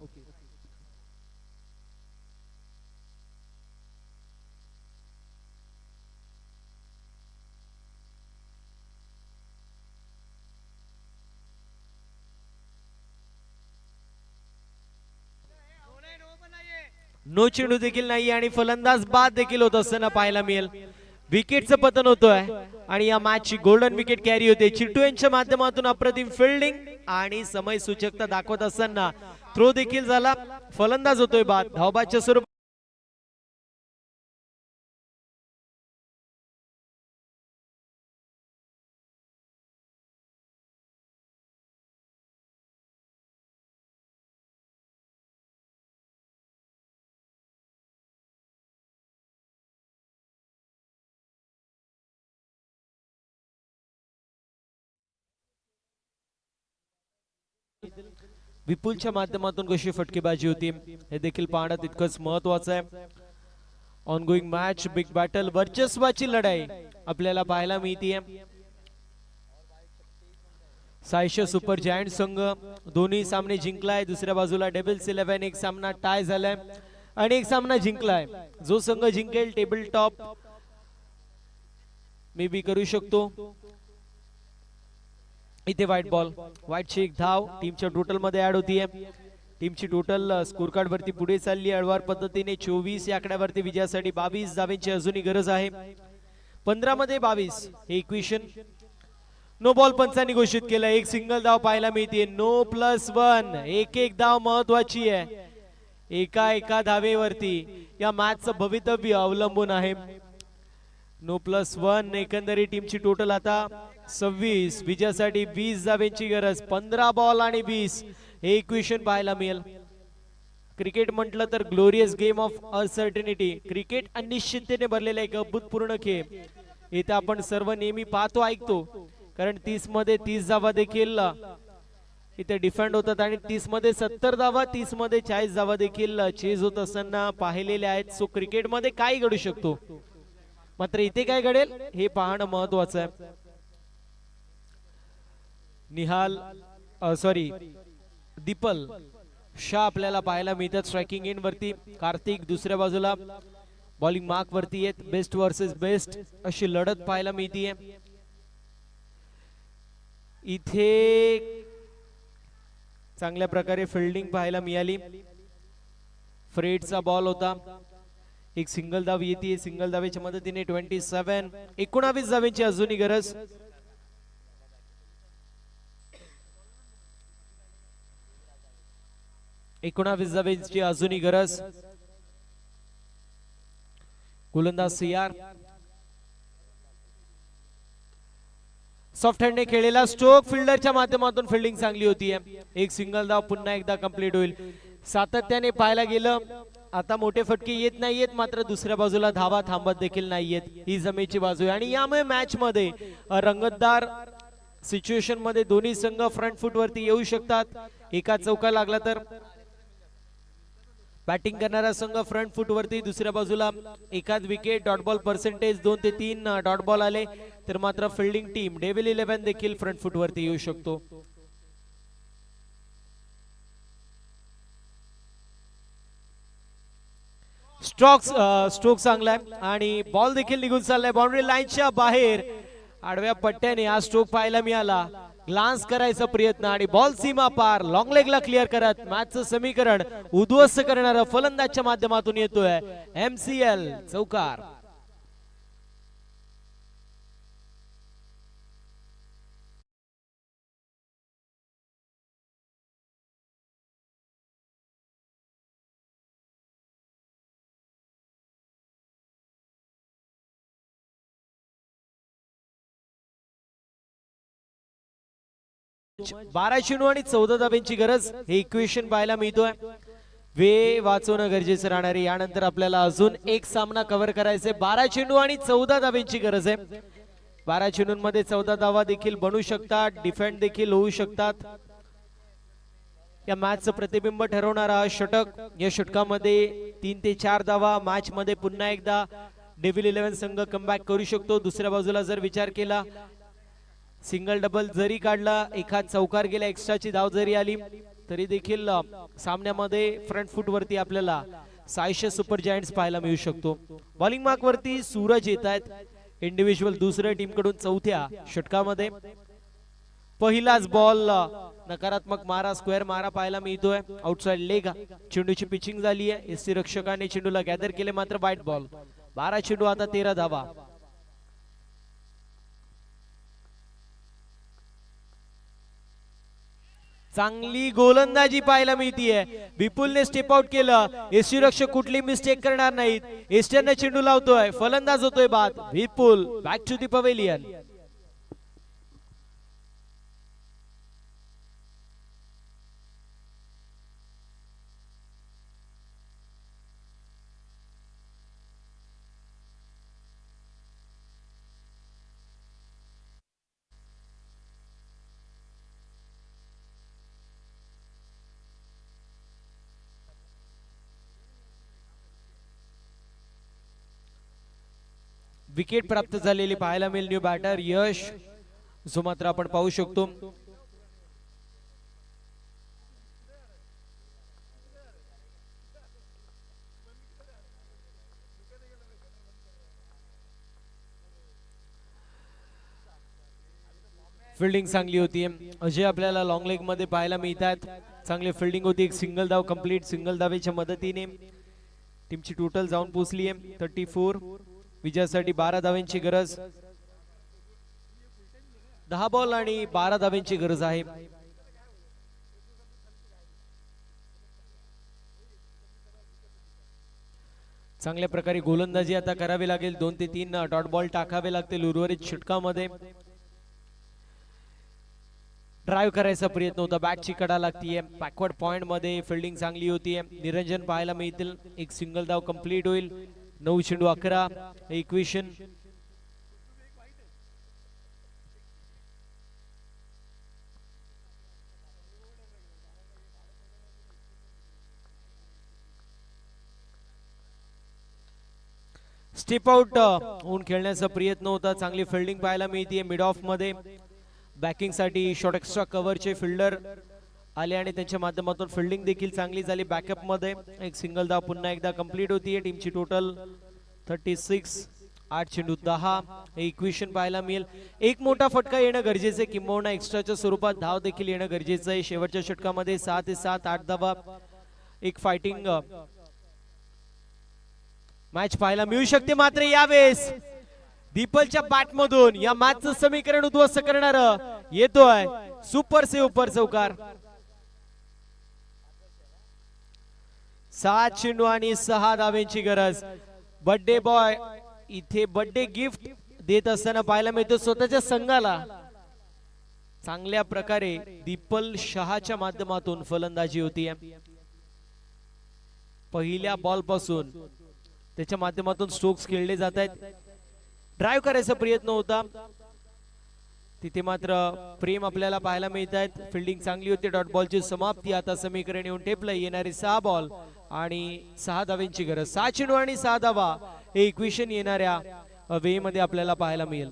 नो चेंडू देखील नाही आणि फलंदाज बाद देखील होत असताना पाहायला मिळेल. विकेटचं पतन होतोय आणि या मॅचची गोल्डन विकेट कॅरी होते. चिट्टू यांच्या माध्यमातून अप्रतिम फिल्डिंग आणि समय सूचकता दाखवत असताना थ्रो देखील झाला. फलंदाज होतोय बाद. धावबादच्या स्वरूपात विपुलच्या माध्यमातून कशी फटकेबाजी होती हे देखील पाहणं तितकंच महत्वाचं आहे. ऑनगोइंग मॅच, बिग बॅटल, वर्चस्वाची लढाई आपल्याला पाहायला मिळते. सायशा सुपर जायंट संघ दोन्ही सामने जिंकलाय. दुसऱ्या बाजूला डेव्हिल्स 11 एक सामना टाय झालाय आणि एक सामना जिंकलाय. जो संघ जिंकेल टेबल टॉप मे बी करू शकतो. इथे व्हाईट बॉल, व्हाईटची एक धाव टीमच्या टोटल मध्ये ऍड होतीये. टीमची टोटल स्कोर कार्ड वरती पुढे चालली अडवार पद्धतीने. 24 या आकड्यावरती विजयासाठी 22 धावेची अजूनही गरज आहे. 15 मध्ये 22 हे इक्वेशन. नो बॉल पंचांनी घोषित केलं. एक सिंगल धाव पाहायला मिळते. नो +1, एक धाव महत्वाची आहे. एका धावेवरती या मॅचचं भवितव्य अवलंबून आहे. नो +1, एकंदरीत टीमची टोटल आता 26. विजयासाठी 20 धावेची गरज. 15 बॉल आणि 20 हे इक्वेशन पाहायला मिळेल. क्रिकेट म्हटलं तर glorious game of uncertainty. Cricket अनिश्चिततेने भरलेला एक अभूतपूर्ण खेळ. इथे आपण सर्व नेहमी पाहतो, ऐकतो, कारण 30 मध्ये 30 धावा देखील इथे डिफेंड होतात आणि 30 मध्ये 70 धावा, 30 मध्ये 40 धावा देखील चेज होत असताना पाहिलेल्या आहेत. सो क्रिकेटमध्ये काय घडू शकतो, मात्र इथे काय घडेल हे पाहणं महत्वाचं आहे. निहाल दीपल शाह आपल्याला पाहायला मिळतात स्ट्रायकिंग एंड वरती. कार्तिक दुसऱ्या बाजूला बॉलिंग मार्क वरती आहेत. बेस्ट वर्सेस बेस्ट अशी लढत पाहायला मिळतीये. इथे चांगल्या प्रकारे फिल्डिंग पाहायला मिळाली. फ्रेडचा बॉल होता. एक सिंगल धाव येते. सिंगल धावेच्या मदतीने 27. 19 धावेची अजूनही गरज. धावेची अजूनही गरज. गोलंदाज सीआर सॉफ्ट हँडने खेळलेला स्ट्रोक फिल्डरच्या माध्यमातून फिल्डिंग चांगली होती. एक सिंगल धाव पुन्हा एकदा कंप्लीट होईल. सातत्याने पाहायला गेलं आता मोठे फटके येत नाहीयेत, मात्र दुसऱ्या बाजूला धावा थांबत देखील नाहीयेत. ही जमेची बाजू आहे आणि यामुळे मॅच मध्ये रंगतदार सिच्युएशन मध्ये दोन्ही संघ फ्रंट फूट वरती येऊ शकतात. एका चौका लागला तर बॅटिंग करणारा संघ फ्रंट फूट वरती, दुसऱ्या बाजूला एकाच विकेट डॉट बॉल पर्सेंटेज 2 ते 3 डॉट बॉल आले तर मात्र फिल्डिंग टीम डेव्हिल 11 देखील फ्रंट फूट वरती येऊ शकतो. स्ट्रोक चांगला आहे आणि बॉल देखील निघून चाललाय बाउंड्री लाईनच्या बाहेर. आडव्या पट्ट्याने हा स्ट्रोक पाहायला मिळाला. ग्लान्स करायचा प्रयत्न आणि बॉल सीमा पार लॉंग लेगला क्लिअर करत मॅचचं समीकरण उद्ध्वस्त करणारा फलंदाजच्या माध्यमातून येतोय MCL चौकार. बारा चेंडू आणि 14 धाब्यांची गरज हे इक्वेशन पाहायला मिळतोय. वेळ वाचवणं गरजेचं राहणार आहे. यानंतर आपल्याला अजून एक सामना कव्हर करायचा आहे. 12 चेंडू आणि 14 धाब्यांची गरज आहे. 12 चेंडूंमध्ये 14 धावा देखील बनू शकतात, डिफेंड देखील होऊ शकतात. या मॅचचं प्रतिबिंब ठरवणारा षटक, या षटकामध्ये 3 ते 4 धावा. मॅच मध्ये पुन्हा एकदा डेव्हिल 11 संघ कमबॅक करू शकतो. दुसऱ्या बाजूला जर विचार केला सिंगल डबल जरी काढला, एखाद चौकार गेला, एक्स्ट्राची धाव जरी आली तरी देखील सामन्यामध्ये फ्रंट फूट वरती आपल्याला 600 सुपर जायंट्स पाहायला मिळू शकतो. बॉलिंग मार्क वरती सूरज येत आहेत इंडिव्हिज्युअल दुसऱ्या टीम कडून चौथ्या षटकामध्ये. पहिलाच बॉल नकारात्मक मारा, स्क्वेअर मारा पाहायला मिळतोय. आउटसाइड लेग चेंडूची पिचिंग झाली आहे. एसटी रक्षकाने चेंडूला गॅदर केले मात्र वाईट बॉल. 12 चेंडू आता 13 धावा. चांगली गोलंदाजी पाहायला मिळतीये. विपुलने स्टेप आउट केलं. एसटी रक्षक कुठली मिस्टेक करणार नाहीत. एस्टरने चेंडू लावतोय, फलंदाज होतोय बाद. Vipul back to the pavilion. Wicket प्राप्त झालेली पाहायला मिळेल न्यू बॅटर यश, जो मात्र आपण पाहू शकतो फिल्डिंग चांगली होती. अजय आपल्याला लॉंग लेग मध्ये पाहायला मिळतात. चांगली फिल्डिंग होती. एक सिंगल धाव कंप्लीट. सिंगल धावेच्या मदतीने टीमची टोटल जाऊन पोहोचली आहे 34. विजयासाठी 12 धाव्यांची गरज. 10 बॉल आणि 12 धाव्यांची गरज आहे. चांगल्या प्रकारे गोलंदाजी आता करावी लागेल. 2 ते 3 डॉट बॉल टाकावे लागतील उर्वरित षटकामध्ये. ड्राइव्ह करायचा प्रयत्न होता. बॅटची कडा लागतीये. बॅकवर्ड पॉइंट मध्ये फिल्डिंग चांगली होतीये. निरंजन पाहायला मिळतील. एक सिंगल धाव कंप्लीट होईल. 9 चेंडू 11 इक्वेशन. स्टेप आउट होऊन खेळण्याचा प्रयत्न होता. चांगली फिल्डिंग पाहायला मिळते मिड ऑफ मध्ये. बॅकिंग साठी शॉर्ट एक्स्ट्रा कव्हरचे फिल्डर आले आणि त्यांच्या माध्यमातून फिल्डिंग देखील चांगली झाली. बॅकअप मध्ये एक सिंगल धाव पुन्हा एकदा कंप्लीट होतीये. टीमची टोटल 36. 8 चेंडू 10 इक्वेशन पाहायला मिळेल. एक मोठा फटका येणं गरजेचं आहे, किंबहुना एक्स्ट्राच्या स्वरूपात धाव देखील येणं गरजेचं आहे. शेवटच्या षटकामध्ये 6 ते 7 8 धावा एक फायटिंग मॅच पाहायला मिळू शकते. मात्र यावेळेस दीपलच्या बॅट मधून या मॅचचं समीकरण उद्ध्वस्त करणार येतोय सुपर सेव्ह चौकार. 7 चेंडू आणि 6 धाव्यांची गरज. बर्थडे बॉय इथे बर्थडे गिफ्ट देत असताना पाहायला मिळतो स्वतःच्या संघाला. चांगल्या प्रकारे दीपल शहाच्या माध्यमातून फलंदाजी होती. पहिल्या बॉल पासून त्याच्या माध्यमातून स्ट्रोक्स खेळले जात आहेत. ड्राईव्ह करायचा प्रयत्न होता तिथे मात्र प्रेम आपल्याला पाहायला मिळत आहेत. फिल्डिंग चांगली होती. डॉट बॉलची समाप्ती. आता समीकरण येऊन टेपलं. येणारे 6 बॉल आणि 6 धाव्यांची गरज. 6 चेंडू आणि 6 धावा हे इक्वेशन येणाऱ्या वेळेमध्ये आपल्याला पाहायला मिळेल.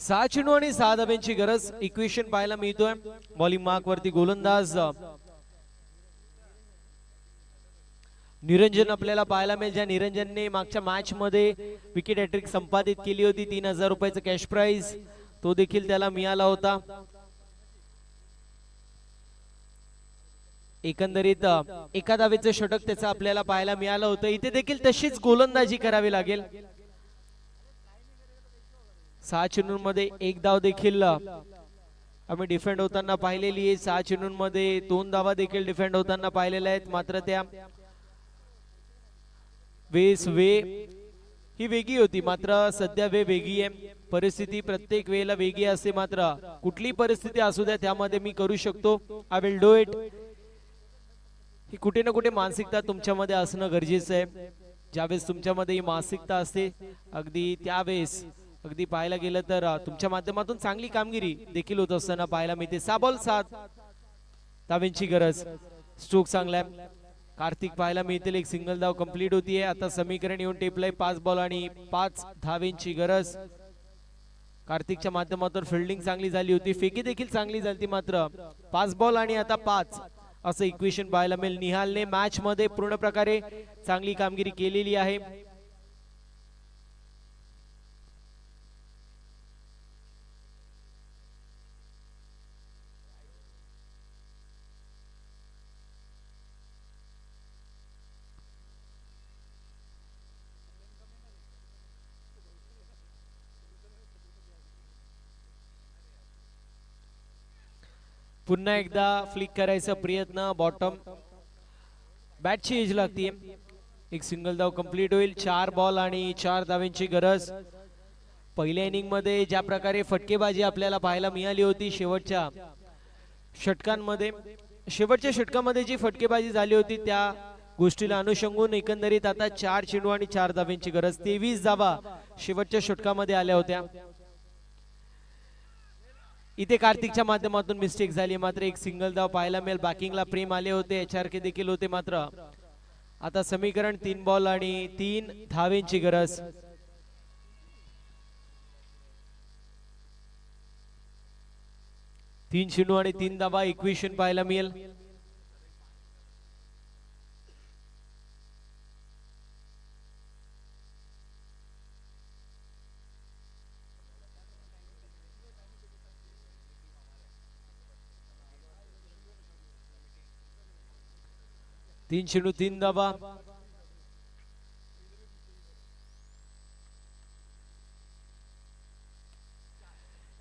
सहा चेंडू आणि 6 धाब्यांची गरज इक्वेशन पाहायला मिळतोय. बॉलिंग मार्क वरती गोलंदाज निरंजन आपल्याला पाहायला मिळेल. ज्या निरंजनने मागच्या मॅच मध्ये विकेट हॅट्रिक संपादित केली होती. 3000 रुपयाचं कॅश प्राइज तो देखील त्याला मिळाला होता. एकंदरीत एका धावेचं षटक त्याचं आपल्याला पाहायला मिळालं होतं. इथे देखील तशीच गोलंदाजी करावी लागेल. 6 चेंडूंमध्ये 1 धाव देखील आम्ही डिफेंड होताना पाहिलेली आहे. 6 चेंडूंमध्ये 2 धावा देखील डिफेंड होताना पाहिलेल्या आहेत. मात्र त्या वे ही वेगळी होती. मात्र सध्या वेगळी आहे. परिस्थिती प्रत्येक वेळेला वेगळी असते. मात्र कुठली परिस्थिती असू द्या त्यामध्ये मी करू शकतो. I will do it. ही कुठे ना कुठे मानसिकता तुमच्यामध्ये असणं गरजेचं आहे. ज्यावेळेस तुमच्यामध्ये ही मानसिकता असते अगदी त्यावेळेस अगदी पाहायला गेलं तर तुमच्या माध्यमातून चांगली कामगिरी देखील होत असताना पाहायला मिळते. 6 बॉल 7 धाव्यांची गरज. स्ट्रोक चांगला आहे. कार्तिक पाहायला मिळतील. एक सिंगल धाव कंप्लीट होतीये. आता समीकरण येऊन टेपलंय. 5 बॉल आणि 5 धावेंची गरज. कार्तिकच्या माध्यमातून फिल्डिंग चांगली झाली होती. फेकी देखील चांगली झाली. मात्र 5 बॉल आणि आता 5 असं इक्वेशन पाहायला मिळेल. निहालने मॅच मध्ये पूर्ण प्रकारे चांगली कामगिरी केलेली आहे. पुन्हा एकदा फ्लिक करायचा प्रयत्न. बॉटम बॅटची एज लागते. एक सिंगल धाव कंप्लीट होईल. 4 बॉल आणि 4 धावांची गरज. पहिल्या इनिंग मध्ये ज्या प्रकारे फटकेबाजी आपल्याला पाहायला मिळाली होती शेवटच्या षटकामध्ये जी फटकेबाजी झाली होती त्या गोष्टीला अनुषंगून एकंदरीत आता 4 चेंडू आणि 4 धावांची गरज. 23 धावा शेवटच्या षटकामध्ये आल्या होत्या. इथे कार्तिकच्या माध्यमातून मिस्टेक झाली. मात्र एक सिंगल धाव पाहायला मिळेल. बॅकिंगला प्रेम आले होते. HRK देखील होते. मात्र आता समीकरण 3 बॉल आणि 3 धावेंची गरज. तीन चेंडू आणि 3 धावा इक्वेशन पाहायला मिळेल. तीन चेंडू 3 धावा.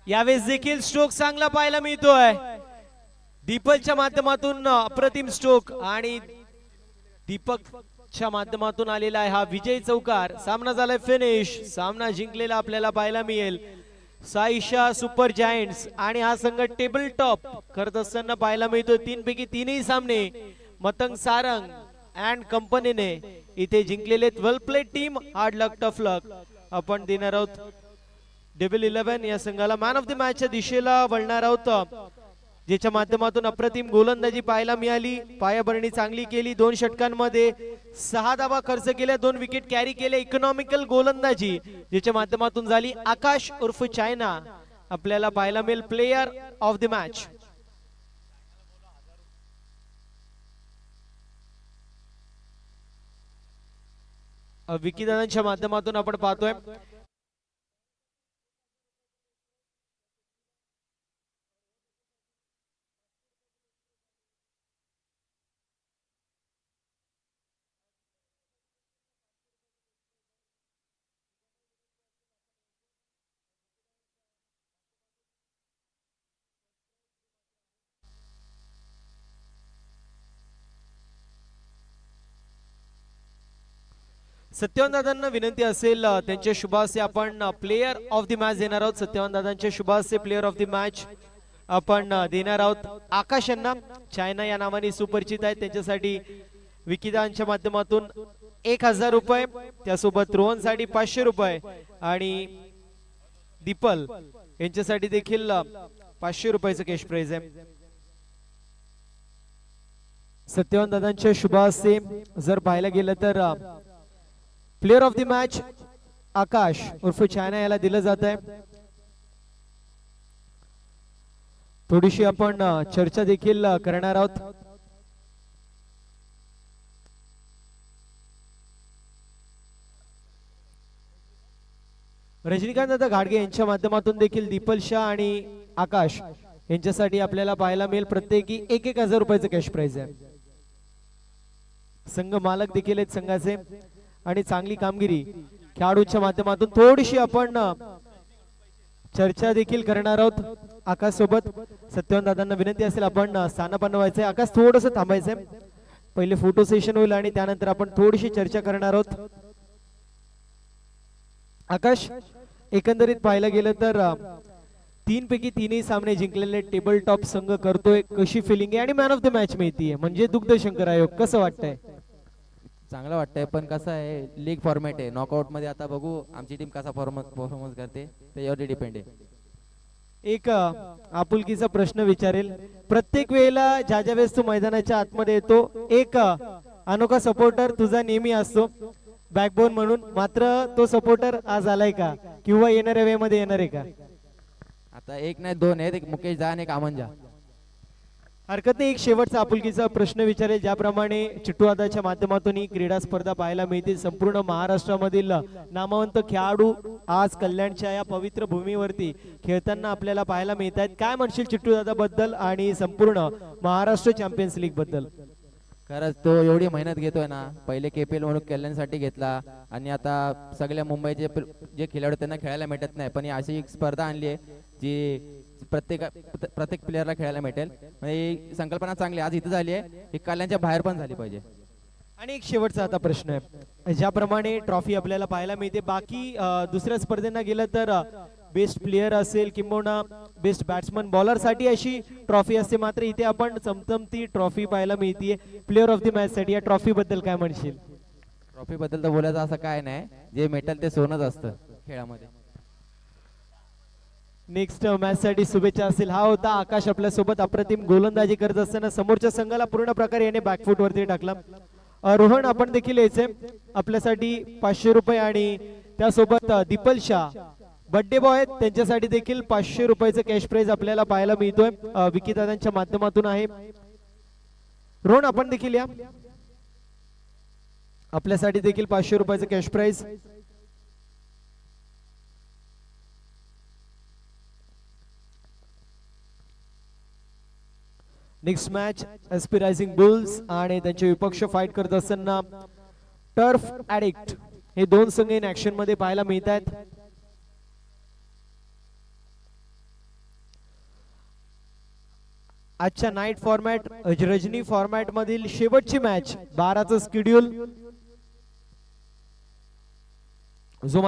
यावेळेस देखील स्ट्रोक चांगला पाहायला मिळतोय. दीपकच्या माध्यमातून अप्रतिम स्ट्रोक आणि दीपकच्या माध्यमातून आलेला आहे हा विजय चौकार. सामना झालाय फिनिश. सामना जिंकलेला आपल्याला पाहायला मिळेल साईशा सुपर जायंट्स आणि हा संघ टेबल टॉप करत असताना पाहायला मिळतोय. 3 पैकी 3ही सामने मतंग सारंग अँड कंपनीने इथे जिंकलेले. वेल प्लेड टीम. हार्ड लक टफ लक आपण देणार आहोत डेव्हिल 11 या संघाला. मॅन ऑफ द मॅचच्या दिशेला वळणार आहोत ज्याच्या माध्यमातून अप्रतिम गोलंदाजी पाहायला मिळाली. पायाभरणी चांगली केली. 2 षटकांमध्ये 6 धावा खर्च केल्या. 2 विकेट कॅरी केले. इकॉनॉमिकल गोलंदाजी ज्याच्या माध्यमातून झाली. आकाश उर्फ चायना आपल्याला पाहायला मिळेल player of the match. Vicky दादांच्या माध्यमातून आपण पाहतोय सत्यवान दादांना विनंती असेल त्यांच्या शुभास्ते आपण प्लेयर ऑफ द मॅच देणार आहोत. सत्यवान दादांच्या शुभास्ते प्लेयर ऑफ द मॅच आपण देणार आहोत. आकाश यांना चायना या नावाने सुपरिचित आहेत त्यांच्यासाठी विकीदांच्या माध्यमातून 1000 रुपये, त्यासोबत रोहन साठी 500 रुपये आणि दीपल यांच्यासाठी देखील 500 रुपयाचं कॅश प्राइज आहे. सत्यवान दादांच्या शुभास्ते जर पाहायला गेलं तर प्लेयर ऑफ द मॅच आकाश उर्फ चायना याला दिलं जात आहे. थोडीशी आपण चर्चा देखील करणार आहोत. रजनीकांत दादा घाडगे यांच्या माध्यमातून देखील दीपल शाह आणि आकाश यांच्यासाठी आपल्याला पाहायला मिळेल प्रत्येकी 1000 रुपयाचं कॅश प्राइज आहे. संघ मालक देखील आहेत संघाचे आणि चांगली कामगिरी खेळाडूंच्या माध्यमातून थोडीशी आपण चर्चा देखील करणार आहोत. आकाश सोबत सत्यवान दादांना विनंती असेल आपण स्थान बनवायचंय. आकाश थोडस थांबायचंय, पहिले फोटो सेशन होईल आणि त्यानंतर आपण थोडीशी चर्चा करणार आहोत. आकाश, एकंदरीत पाहायला गेलं तर 3 पैकी 3 सामने जिंकलेले टेबल टॉप संघ करतोय, कशी फिलिंग आहे आणि मॅन ऑफ द मॅच मिळतीये म्हणजे दुग्धशंकर आयोग, कसं वाटतंय? चांगलं वाटतंय, पण कसं आहे लीग फॉर्मॅट आहे, नॉकआउट मध्ये आता बघू आमची टीम कसा परफॉर्मन्स करते त्याच्यावर डिपेंड आहे. एक आपुलकीचा प्रश्न विचारेल, प्रत्येक वेळेला ज्या ज्या वेळेस तू मैदानाच्या आतमध्ये येतो एक अनोखा सपोर्टर तुझा नेहमी असतो बॅकबोन म्हणून, मात्र तो सपोर्टर आज आलाय का किंवा येणाऱ्या वेळेमध्ये येणार आहे का? आता एक नाही 2 आहेत, एक मुकेश झा आणि एक आमन झा. हरकत नाही, एक शेवटचा आपुलकीचा प्रश्न विचारेल. ज्याप्रमाणे चिट्टूदादाच्या माध्यमातून ही क्रीडा स्पर्धा पाहायला मिळते, संपूर्ण महाराष्ट्रामधील नामवंत खेळाडू आज कल्याणच्या या पवित्र भूमीवरती खेळताना आपल्याला पाहायला मिळत आहेत. काय म्हणशील चिट्टूदादा बद्दल आणि संपूर्ण महाराष्ट्र चॅम्पियन्स लीग बद्दल? खरंच तो एवढी मेहनत घेतोय ना, पहिले केपीएल म्हणून कल्याणसाठी घेतला आणि आता सगळ्या मुंबईचे जे खेळाडू त्यांना खेळायला भेटत नाही, पण ही अशी एक स्पर्धा आणली आहे जी प्रत्येक प्लेअरला खेळायला भेटेल. म्हणजे ही संकल्पना चांगली आज इथे झाली आहे, ही कल्याणच्या बाहेर पण झाली पाहिजे. आणि एक शेवटचा आता प्रश्न आहे, ज्याप्रमाणे ट्रॉफी आपल्याला पाहायला मिळते, बाकी दुसऱ्या स्पर्धेंना गेलं तर बेस्ट प्लेयर असेल किंवा बेस्ट बॅट्समन बॉलर साठी अशी ट्रॉफी असते, मात्र इथे आपण चमचमती ट्रॉफी पाहायला मिळते प्लेअर ऑफ द मॅच साठी. या ट्रॉफी बद्दल काय म्हणशील? ट्रॉफी बद्दल तर बोलायचं असं काय नाही, जे मेटल ते सोनच असतं खेळामध्ये. नेक्स्ट मॅच साठी शुभेच्छा असतील. हा होता आकाश आपल्या सोबत अप्रतिम गोलंदाजी करत असताना समोरच्या संघाला पूर्ण प्रकारे याने बॅकफूट वरती टाकला. रोहन आपण देखील यायचे आपल्यासाठी 500 रुपये आणि त्यासोबत दीपल शाह बर्थडे बॉय आहेत त्यांच्यासाठी देखील 500 रुपयाचं कॅश प्राइज आपल्याला पाहायला मिळतोय विकी दादांच्या माध्यमातून आहे. रोहन आपण देखील या, आपल्यासाठी देखील 500 रुपयाचं cash prize. Next match SP rising bulls आणि त्यांचे विपक्ष फाईट करत असताना टर्फ ऍडिक्ट हे 2 संघ इन ऍक्शन मध्ये पाहायला मिळत आहेत. आजच्या नाईट फॉर्मॅट रजनी फॉर्मॅट मधील शेवटची मॅच 12चं शेड्यूल जो मात्र